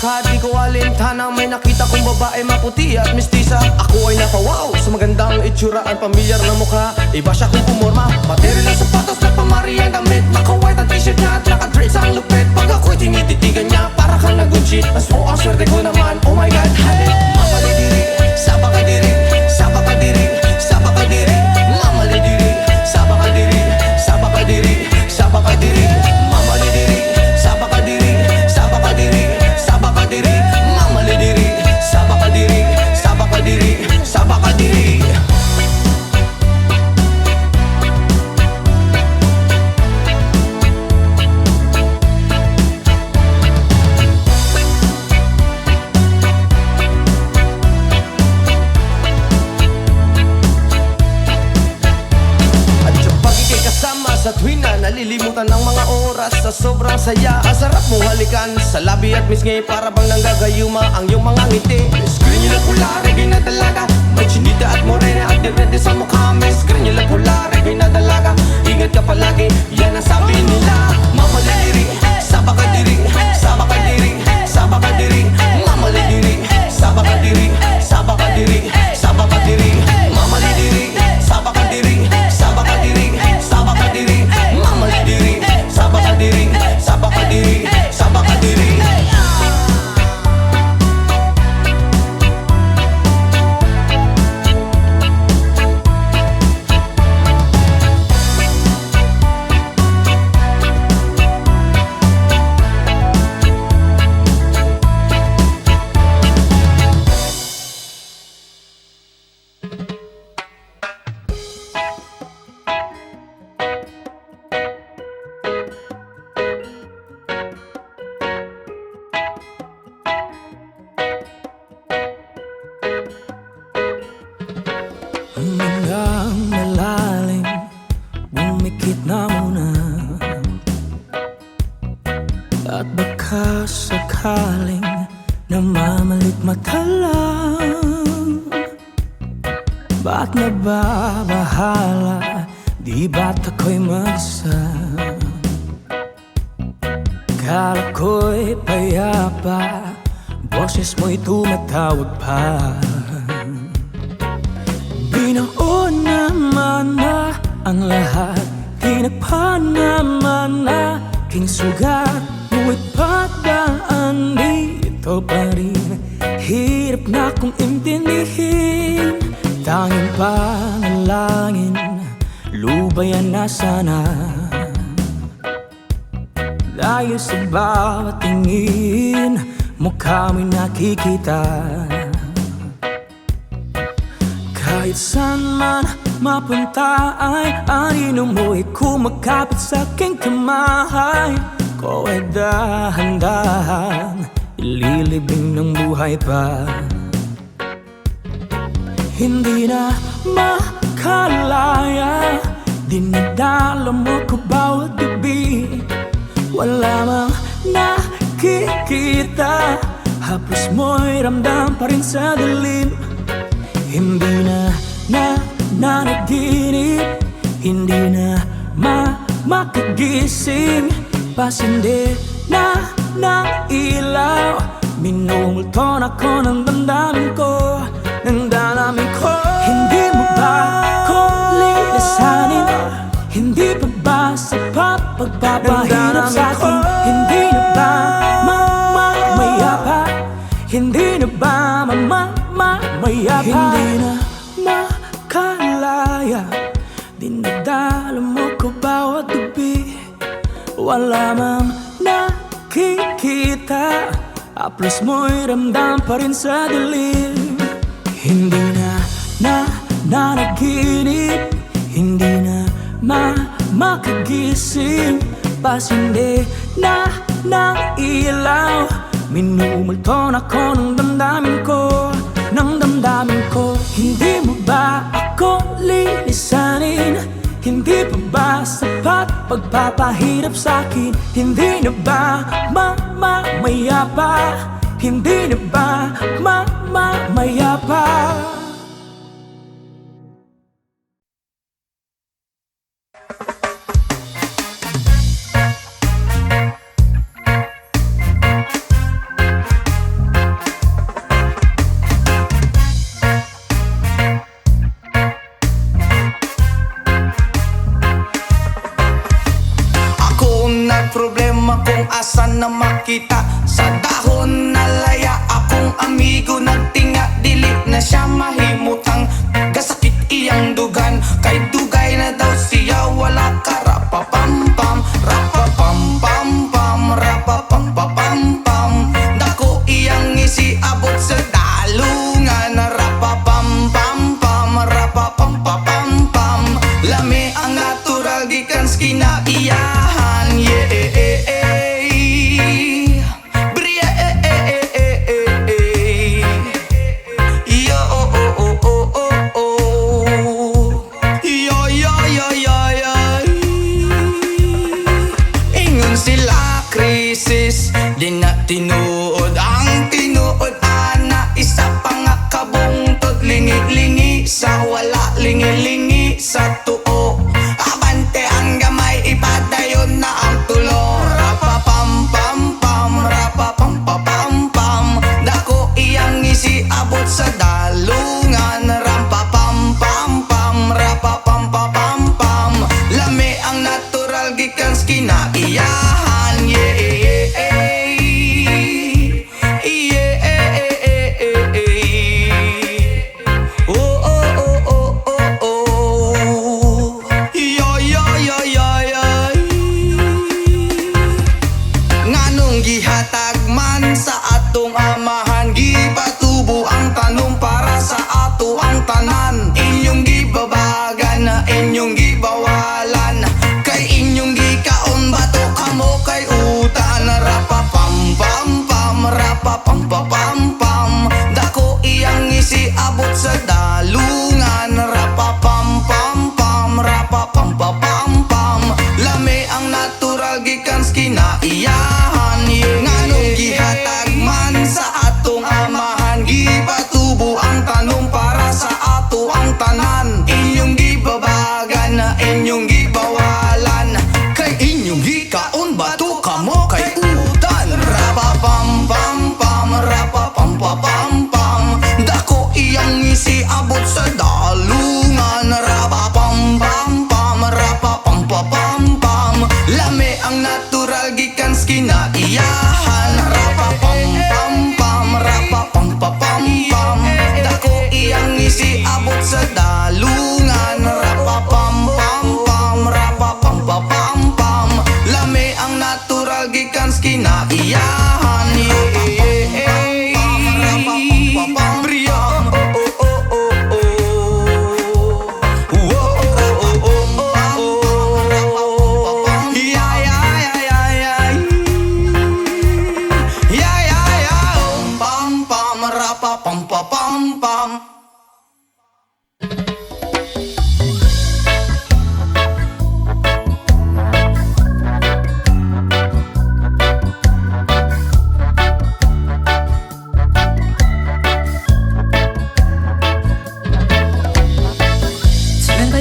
Di ko alintana, may nakita kong babae maputi at mistisa. Ako ay napawaw sa magandang itsura at pamilyar na mukha. Iba siya kung pumorma, material ang sapatos na pamari ang damit. Naka-white ang t-shirt niya at naka-dreads ang lupit. Pag ako'y tinititigan niya, para kang nag-good shit. Mas mo ang swerte ko naman, oh my god, habit. Mamalidiri, sabakadiri, sabakadiri, sabakadiri. Mamalidiri, sabakadiri, sabakadiri, sabakadiri. Mamalidiri, sabakadiri, sabakadiri, sabakadiri. Mamalidiri, sabakadiri, sabakadiri, sabakadiri. Sa tuwing na nalilimutan ng mga oras, sa sobrang saya, ang sarap mo halikan sa labi at misngi, para bang nanggagayuma ang iyong mga ngiti. Screen nila pula, reggae na dalaga, may chinita at morena at diferente sa mukha. Screen nila pula, reggae na dalaga, ingat ka palagi, yan ang sabi nila. Mamalidiri, sabakadiri, sabakadiri, sabakadiri. Mamalidiri, sabakadiri, sabakadiri, sabakadiri. Mamalidiri, sabakadiri, sabakadiri, sabakadiri. Mamalidiri, sabakadiri, sabakadiri, sabakadiri. Hanggang malalim, bumikit na muna. At baka sakaling namamalit mata lang. Ba't nababahala, di ba't ako'y mag-isa? Kala ko'y payapa, boses mo'y tumatawag pa. Binaon naman na ang lahat, tinagpan naman na aking sugat. Ngunit pagdaan dito pa rin, hirap na kong intindihin. Tanging panalangin, lubayan na sana. Dahil sa bawat tingin, mukha mo'y nakikita. Kahit saan man mapunta ay anino mo'y kumakapit sa aking kamay. Ko ay dahan-dahan ililibing ng buhay pa. Hindi na makalaya, dinadala mo ko bawat gabi. Wala mang nakikita, haplos mo'y ramdam pa rin sa dilim. Hindi na nanaginip, hindi na makagising. Pasindi na ng ilaw, minumulton ako ng damdamin ko, ng damdamin ko. Hindi mo ba ako lilisanin? Hindi pa ba sapat pagpapahirap sa'kin? Hindi na ba mamayapa? Hindi na ba mamayapa? Hindi na makalaya, dinadala mo ko bawat gabi. Wala mang nakikita, haplos mo'y ramdam pa rin sa dilim. Hindi na nanaginip, hindi na makagising. Pasindi na ng ilaw, minumulton ako ng damdamin ko, ng damdamin ko. Hindi mo ba ako lilisanin? Hindi pa ba sapat pagpapahirap sa'kin? Hindi na ba mamayapa? Hindi na ba mamayapa? Problema kung asan na makita. Sa dahon na laya akong amigo nagtinga. Dili na siya mahimutang, gasakit iyang dugan. Kay dugay na daw siya, wala ka rapapampam, rapapampampam, rapapampapampam. Dako iyang isiabot sa dalungan, rapapampampam, rapapampapampam. Lami ang natural gikan skinaiyahan, yeah. Yo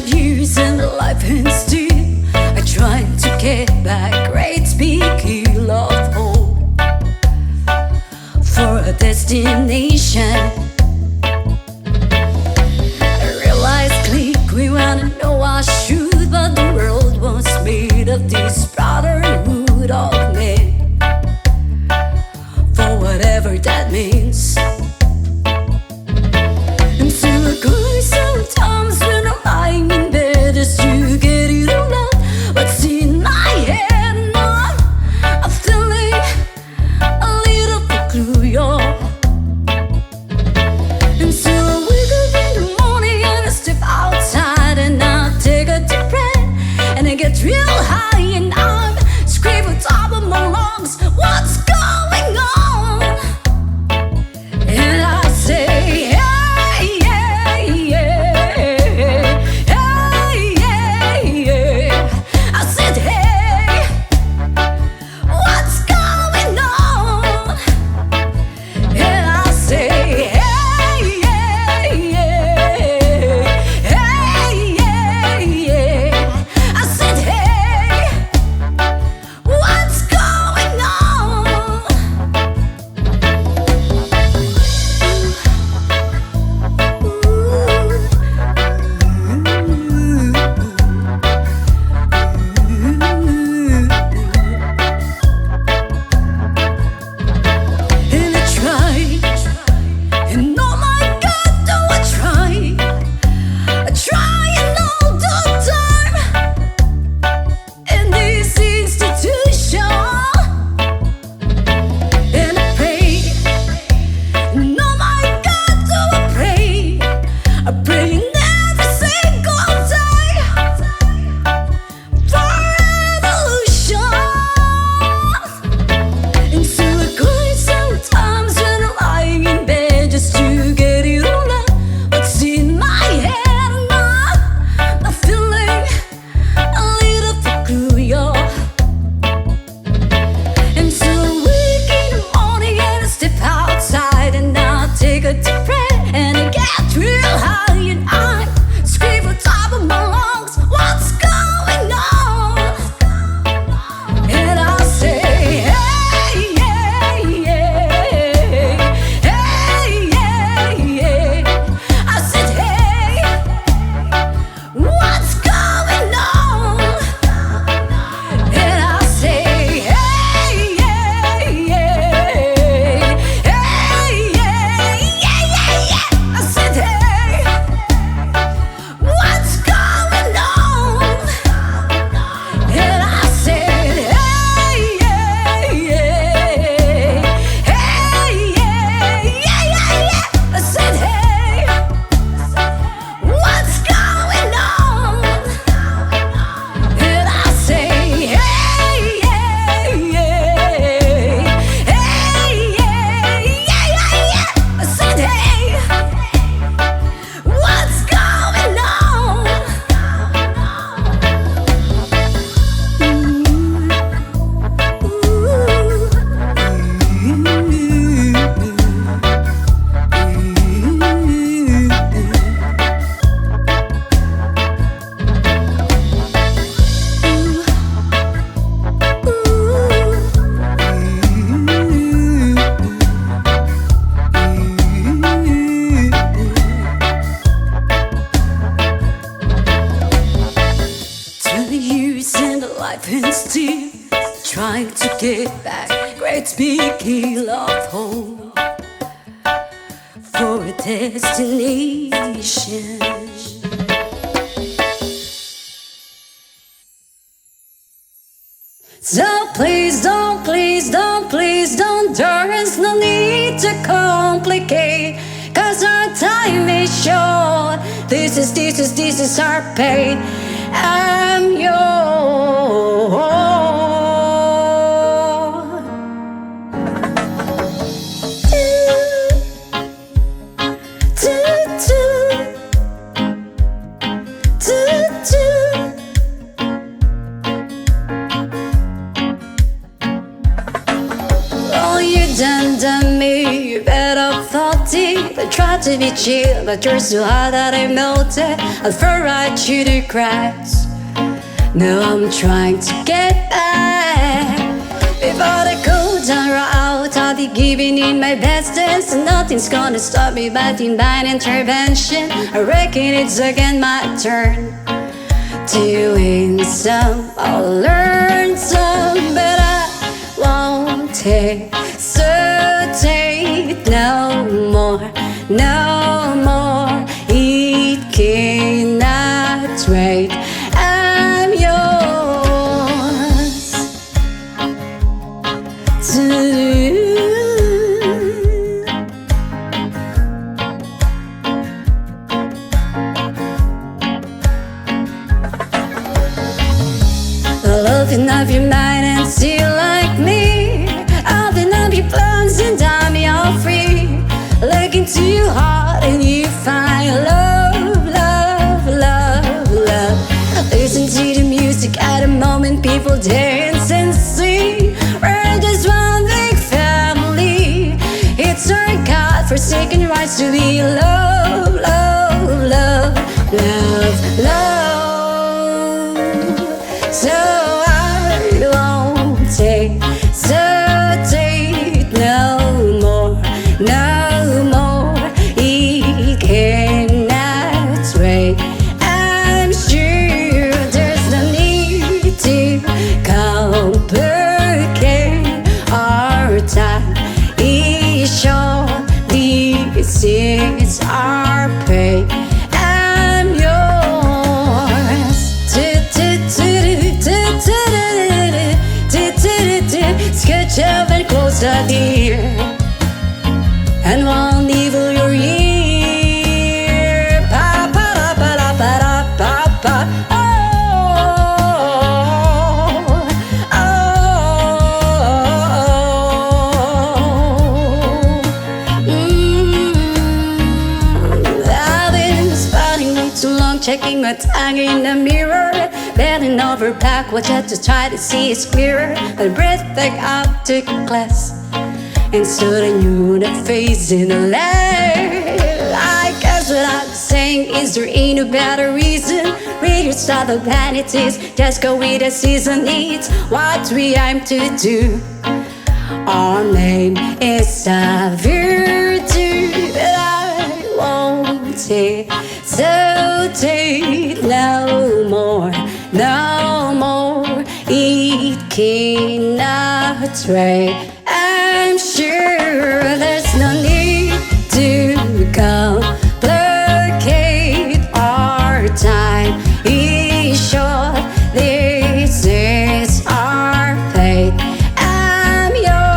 12 years and life and still I try to get back great big love hope for a destination. I realize click we wanna know our truth, but the world was made of this brotherhood of men, for whatever that means. And so I cry sometimes when I'm lying in bed just to get it all out. What's in my head now? I'm feeling a little bit clue, y'all. And so I wake up in the morning and I step outside and I take a deep breath and I get real high and I'm screaming top of my lungs, what's going on? And I say, hey, yeah, yeah, hey, yeah, yeah. I said, hey, what's going on? And I say, hey, yeah, yeah, hey, yeah, yeah. I said, hey, what's going on? And I try, and oh my God, do I try? I try and all the time in this institution, and I pray, and oh my God, do I pray? I pray in every single day for revolution. And so I cry sometimes when I'm lying in bed just to get it all out. What's in my head now? I'm feeling a little bit blue, y'all. And so I wake in the morning and I step outside and I take a deep breath and I get real high and I scream on top of my lungs, what's going on? And I say, hey, yeah, yeah, hey, yeah, yeah. I said, hey, what's going on? And I say, hey, yeah, yeah, hey, yeah, yeah. I said, hey, what's going on? And I said, hey, yeah, yeah, hey, yeah. I said, hey, what's going on? And I say, hey, yeah, yeah, hey, yeah. I said, hey, what's going on? To years and life and still trying to get back great big love home for a destination. So please don't, there's no need to complicate, 'cause our time is short. This is our pain. I'm yours. All you done to me, you better thought deep I tried to be chill, but you're so hot that I melted. I fell right through the cracks. Now I'm trying to get back. Before the cold down out, I'll be giving in my best dance, and nothing's gonna stop me by divine intervention. I reckon it's again my turn to win some, I'll learn some, but I won't hesitate no more, no more. It cannot wait. I'm yours to do. Open up your mind and see like me. Open up your plans and I'm all free. Look into your heart and you find love, love, love, love. Listen to the music at the moment, people dance and sing. We're just one big family. It's our God-forsaken rights to be love, love, love, love, love. So hesitate no more, no more. It cannot wait. I'm sure there's no need to complicate our time. It's short, this is our pay. I'm yours. Sketch even closer, dear, and one evil your ear. Pa pa da pa da pa da pa pa. Oh, I've been spotting way too long, checking my tongue in the mirror. Bending over backwards just to try to see it clearer. I breathed back up to class and stood a new face in the light. I guess what I'm saying is there ain't no better reason. Read your style of vanities, just go with the season. It's what we aim to do. Our name is a virtue, but I won't hesitate no more. No more, it cannot wait. I'm sure there's no need to complicate our time. It's short, this is our fate. I'm yours.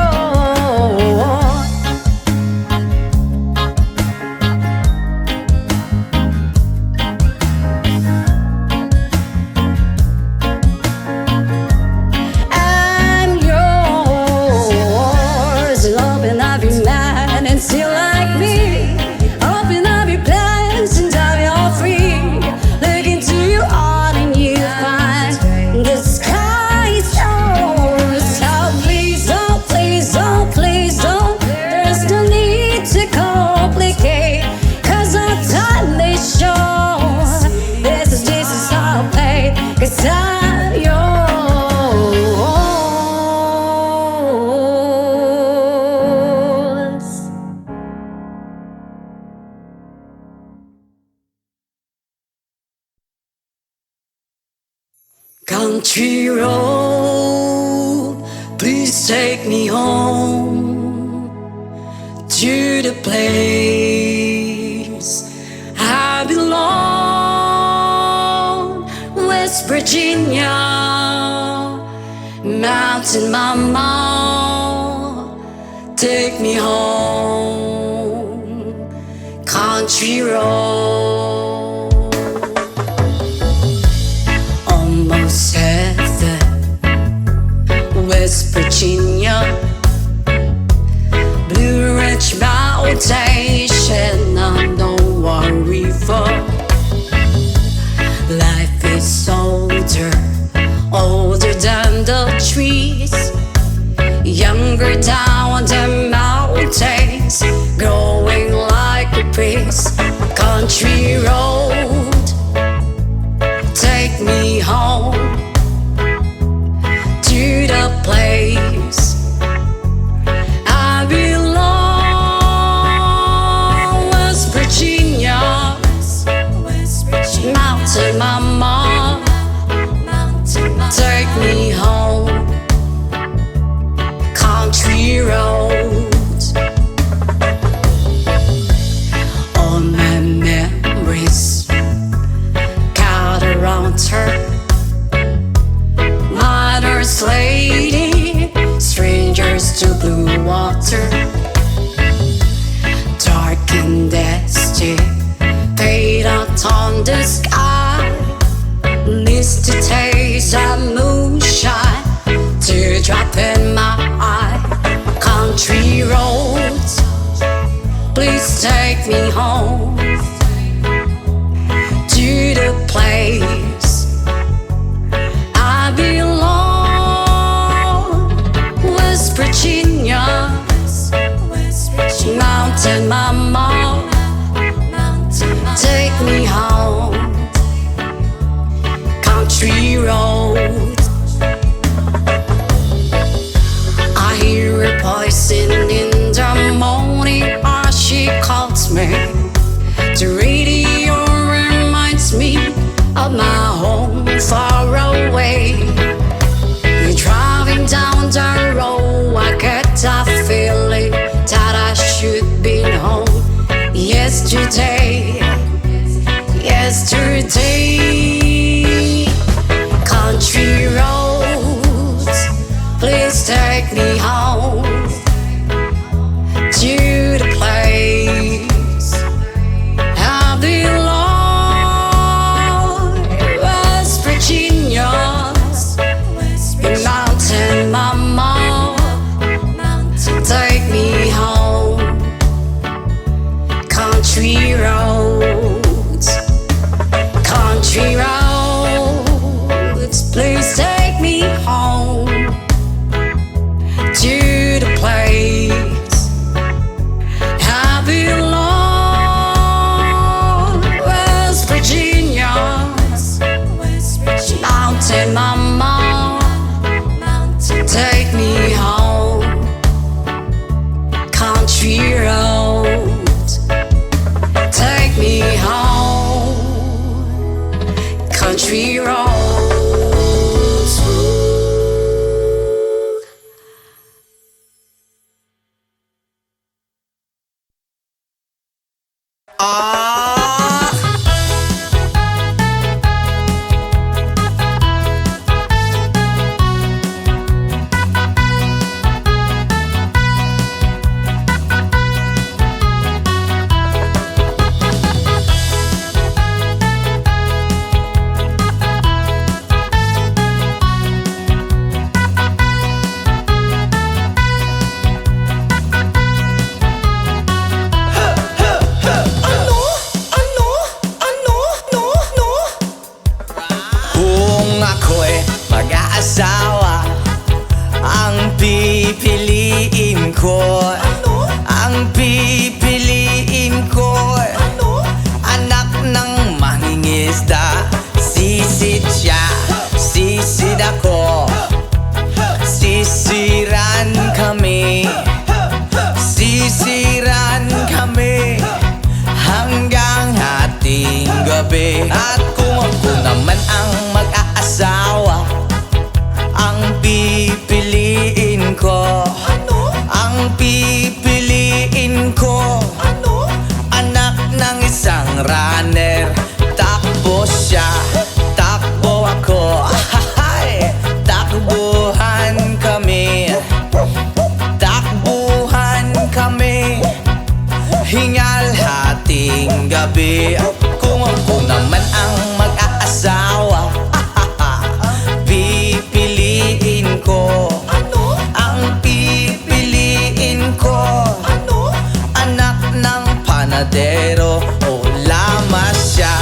Open up your mind and see like me. Open up your plans and I'm all free. Look into your heart and you find the sky is yours. Oh please, oh please, oh please, oh. There's no need to complicate, 'cause our time is short. This is how I play, 'cause I'm yours. Country road, please take me home to the place I belong. West Virginia, Mountain Mama, take me home. Country road. Almost heaven, West Virginia, Blue Ridge Mountain, Shenandoah River. Life is older, older than the trees, younger down the mountains, growing like Country road, take me home to the place I belong. West Virginia, Mountain Mama, take me home. Country roads, all my memories gather around her. Mother's lady, strangers to blue water, dark and dusty, fade out on the sky. Needs to taste of moonshine to drop in my eye. Country roads, please take me home to the place I belong. West Virginia, Mountain Mama, take me home. Country road, I hear a voice in the morning as she calls me. The radio reminds me of my home far away. We're driving down the road, I get a feeling that I should be home. Yesterday, country roads, please take me home to the place I belong. West Virginia, Mountain Mama, take me home. Country roads, country roads, please take me home to the place I belong. West Virginia, Mountain Mama, take me home. Country roads, take me home. Country roads. Ah, kung ako'y mag-aasawa, ang pipiliin ko, ang pipiliin ko, anak ng mangingisda. Sisid siya, sisid ako, sisiran kami, sisiran kami hanggang hating gabi. At kung ako naman ang mag-aasawa, ang pipiliin ko, ang pipiliin ko, anak ng isang runner. Takbo siya, takbo ako, ahahay, takbuhan kami, takbuhan kami, hingal hating gabi. Kung ako naman ang mag-aasawa, pipiliin ko, ang pipiliin ko, anak ng panadero. O lamas siya,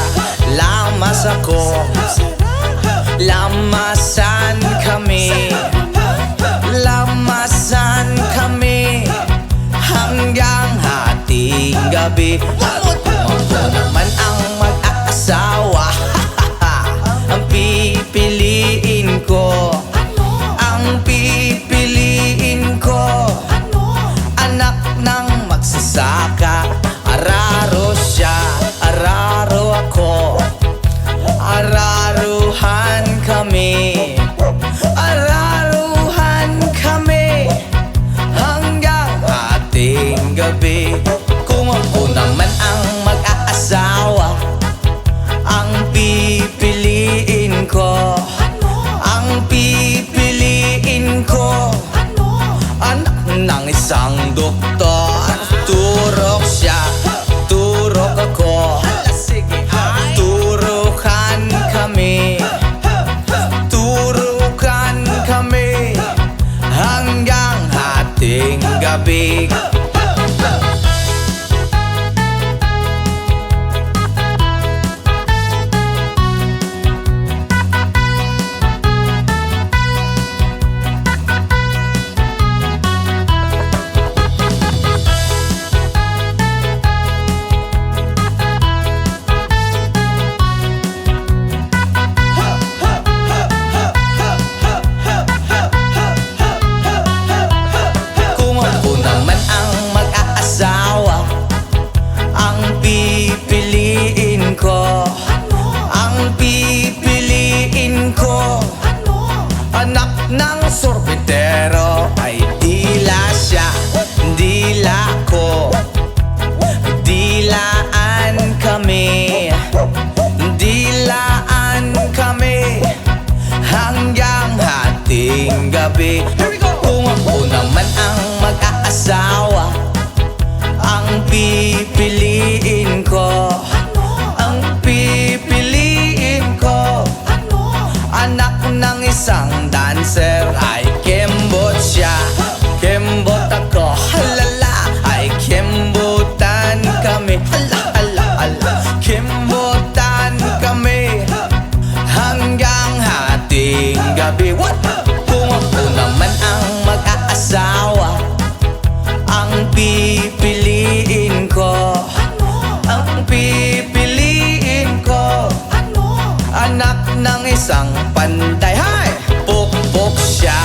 lamas ako, lamasan kami, lamasan kami hanggang hating gabi. At kung ko. Ang pipiliin ko, anak ng magsasaka. Araro siya, araro ako. Araruhan kami, araruhan kami hanggang ating gabi. Kung ako naman ang mag-aasawa, ang pipiliin ko, ang pipiliin ko, anak ng isang doktor. Turok siya, turok ako. Turukan kami, turukan kami hanggang ating gabi. Kung ako naman ang mag-aasawa, ang pipiliin ko, ang pipiliin ko, anak ng sorbetero. Ay dila siya, dila ko, dilaan kami, dilaan kami hanggang hating gabi. Kung ako naman ang mag-aasawa, ang pipiliin ko, ang pipiliin ko, anak ng isang dancer. Ay kembot siya, kembot ako. Halala, ay kembotan kami. Hala, hala, hala, kembotan kami hanggang hating gabi. What? Kung ako naman ang mag-aasawa, ang pipiliin ko, ang pipiliin ko, anak ng isang panday. Hay! Pukpok siya,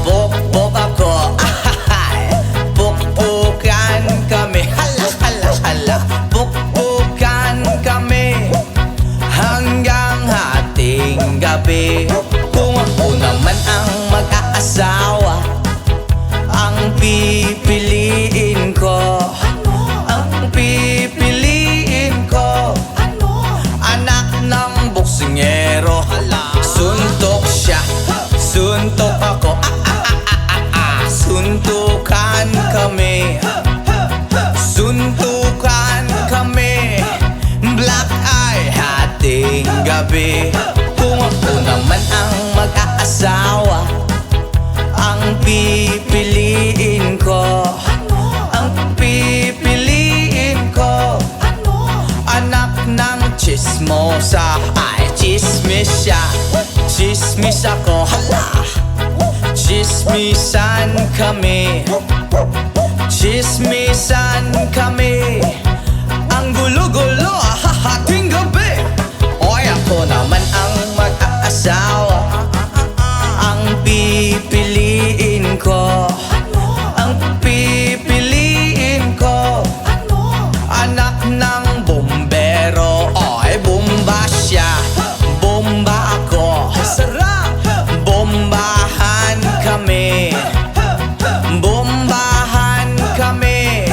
pukpok ako. Ahahay! Pukpukan kami. Hala, hala, hala, pukpukan kami hanggang hating gabi. Kung ako naman ang mag-aasawa, ang pipiliin ko, ang pipiliin ko, anak ng boksingero. Suntok siya, suntok ako. Suntukan kami, suntukan kami, black eye hating gabi. Kung ako naman ang mag-aasawa, ang pipiliin ko, ang pipiliin ko, anak ng chismosa. Ay chismis siya, chismis ako. Hala, chismisan kami, chismisan kami, ang gulo-gulo hahating gabi. Oy, ako naman ang mag-aasawa, ang pipiliin ko, ang pipiliin ko, anak ng bombero. Oy, bomba siya, bomba ako. Sarap! Bombahan kami, bombahan kami,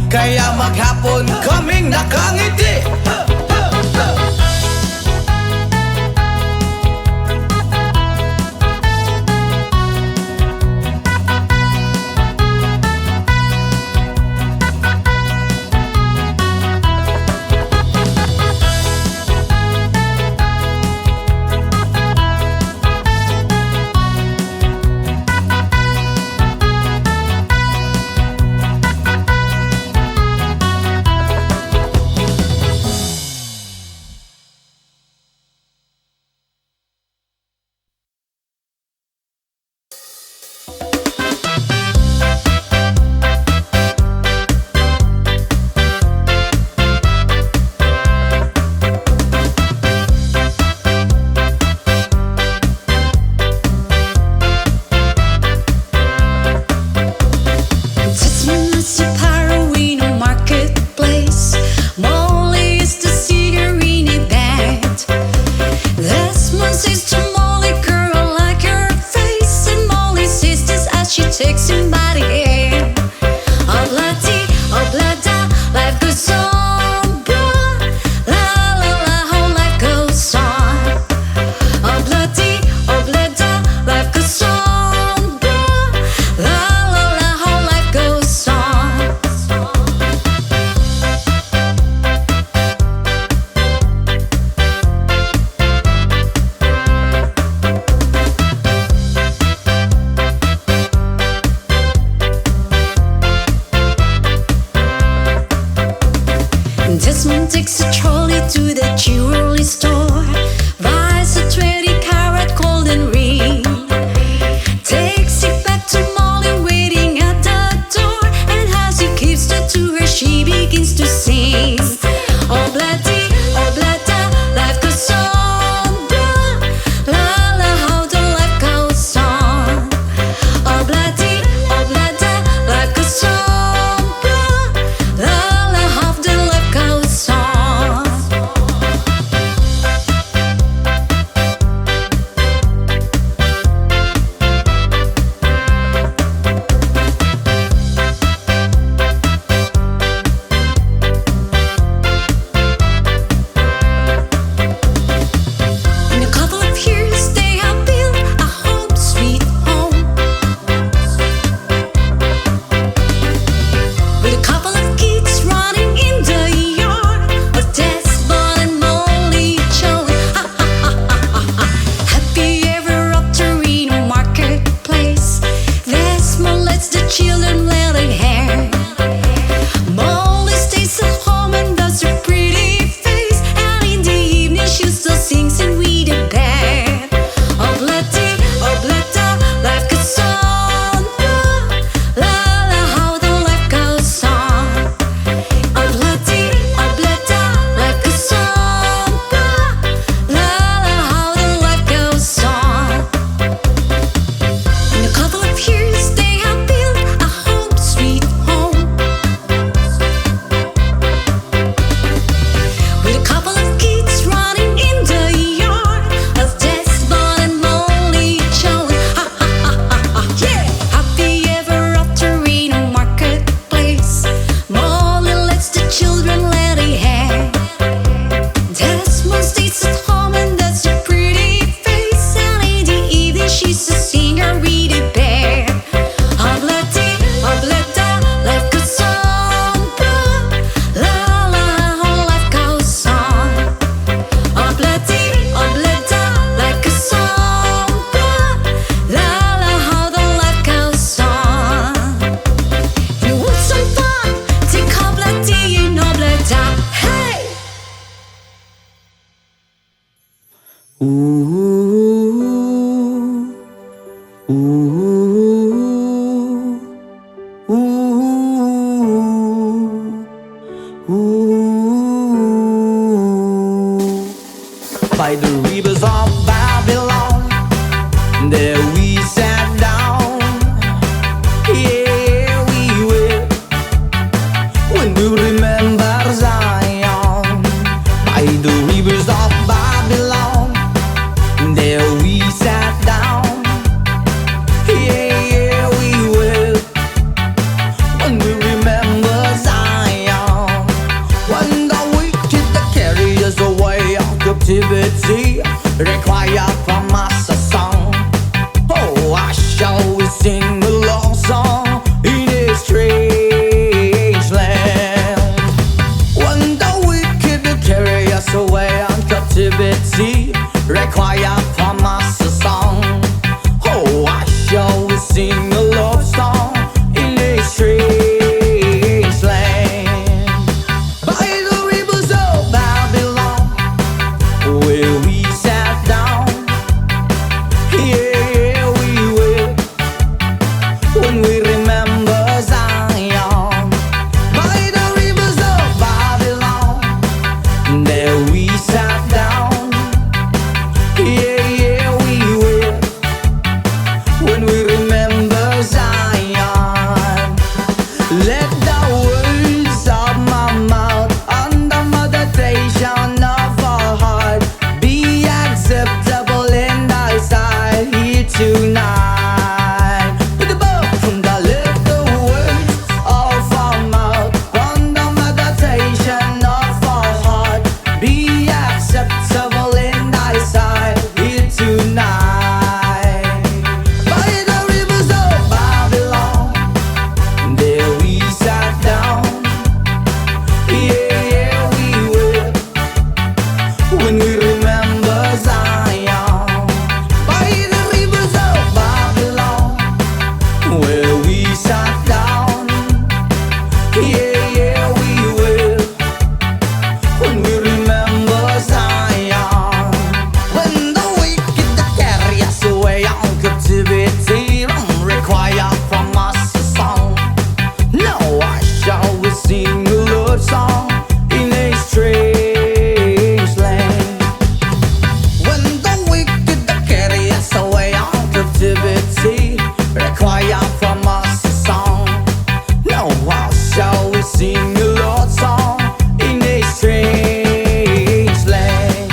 kaya maghapon kaming nakangiti. require from us a song. Oh, I shall we sing a love song in a strange land. When the wicked carry us away on captivity, require from us a song. Oh, I shall we sing a love song in a strange land. By the rivers of Babylon, where we sat down, yeah, we will, when we remember Zion. By the rivers of Babylon, there we sat down, yeah, we will, when we remember Zion. Let the words of my mouth and the meditation of our heart be acceptable in thy sight here tonight. With the book from the let the words of our mouth and the meditation of our heart be acceptable in thy sight here tonight. By the rivers of Babylon, there we sat down, yeah, we will, when we remember Zion. By the rivers of Babylon, where we sat down, yeah, we will, when we remember Zion. When the wicked carry us away on captivity, require from us a song. Now I shall we sing a love song in a strange land. When the wicked carry us away on captivity, require from us a song. Now I shall we sing a love song in a strange land.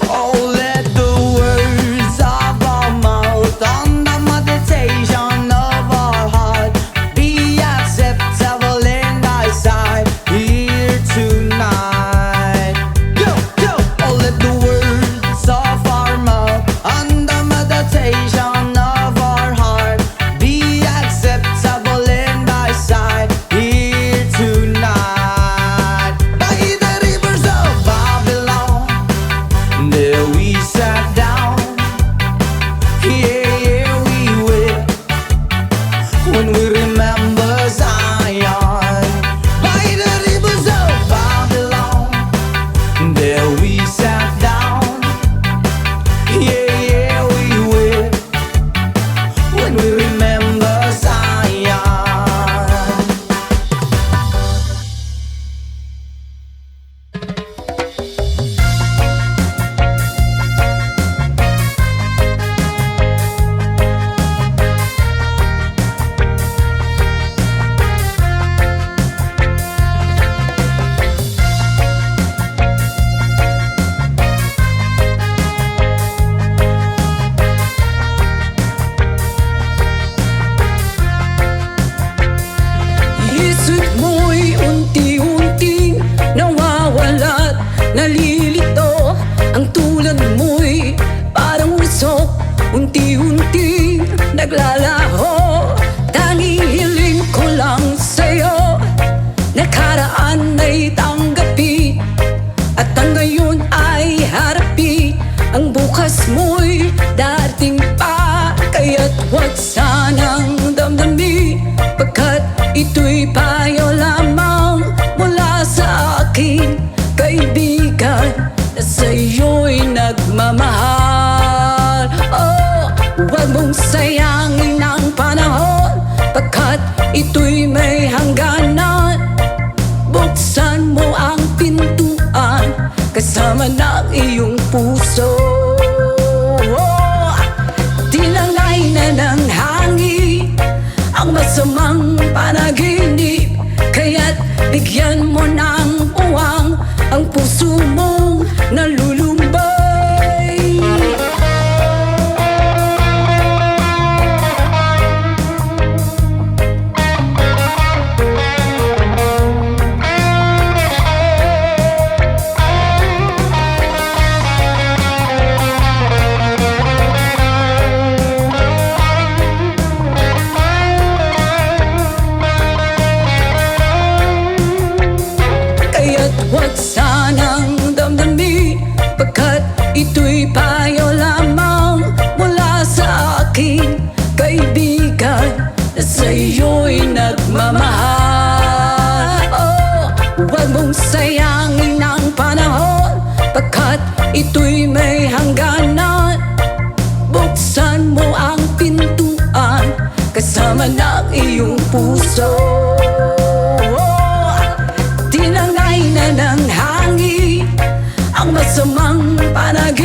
Oh, let the words of our mouth and the meditation of our heart be acceptable in thy sight here tonight. Yo, yo! Oh, let the words of our mouth and the meditation of our heart be acceptable in thy sight here tonight. By the rivers of Babylon, there we sat down, yeah, we will, when we remember Zion. By the rivers of Babylon, there we sat down, yeah, we will, when we remember Zion. Isip mo'y unti-unting nawawala't nalilito. Ang tulad mo'y parang usok, unti-unting naglalaho. Tanging hiling ko lang sa'yo, nakaraan ay tanggapin, at ang ngayon ay harapin. Ang bukas mo'y dating pa, kaya't huwag sanang damdamin, pagkat ito'y payo lamang mula sa akin, kaibigan, na sa'yo'y nagmamahal. Oh, huwag mong sayangin ang panahon, pagkat ito'y may hangganan. Buksan mo ang pintuan kasama ng iyong puso. Oh, tinangay na ng hangin ang masamang panaginip, kaya't bigyan mo ng puwang ang puso mong nalulumbay. payo lamang mula sa aking kaibigan na sa'yo'y nagmamahal. Oh, huwag mong sayangin ang panahon, pagkat ito'y may hangganan. Buksan mo ang pintuan kasama ng iyong puso. Tinangay na ng hangin ang masamang panag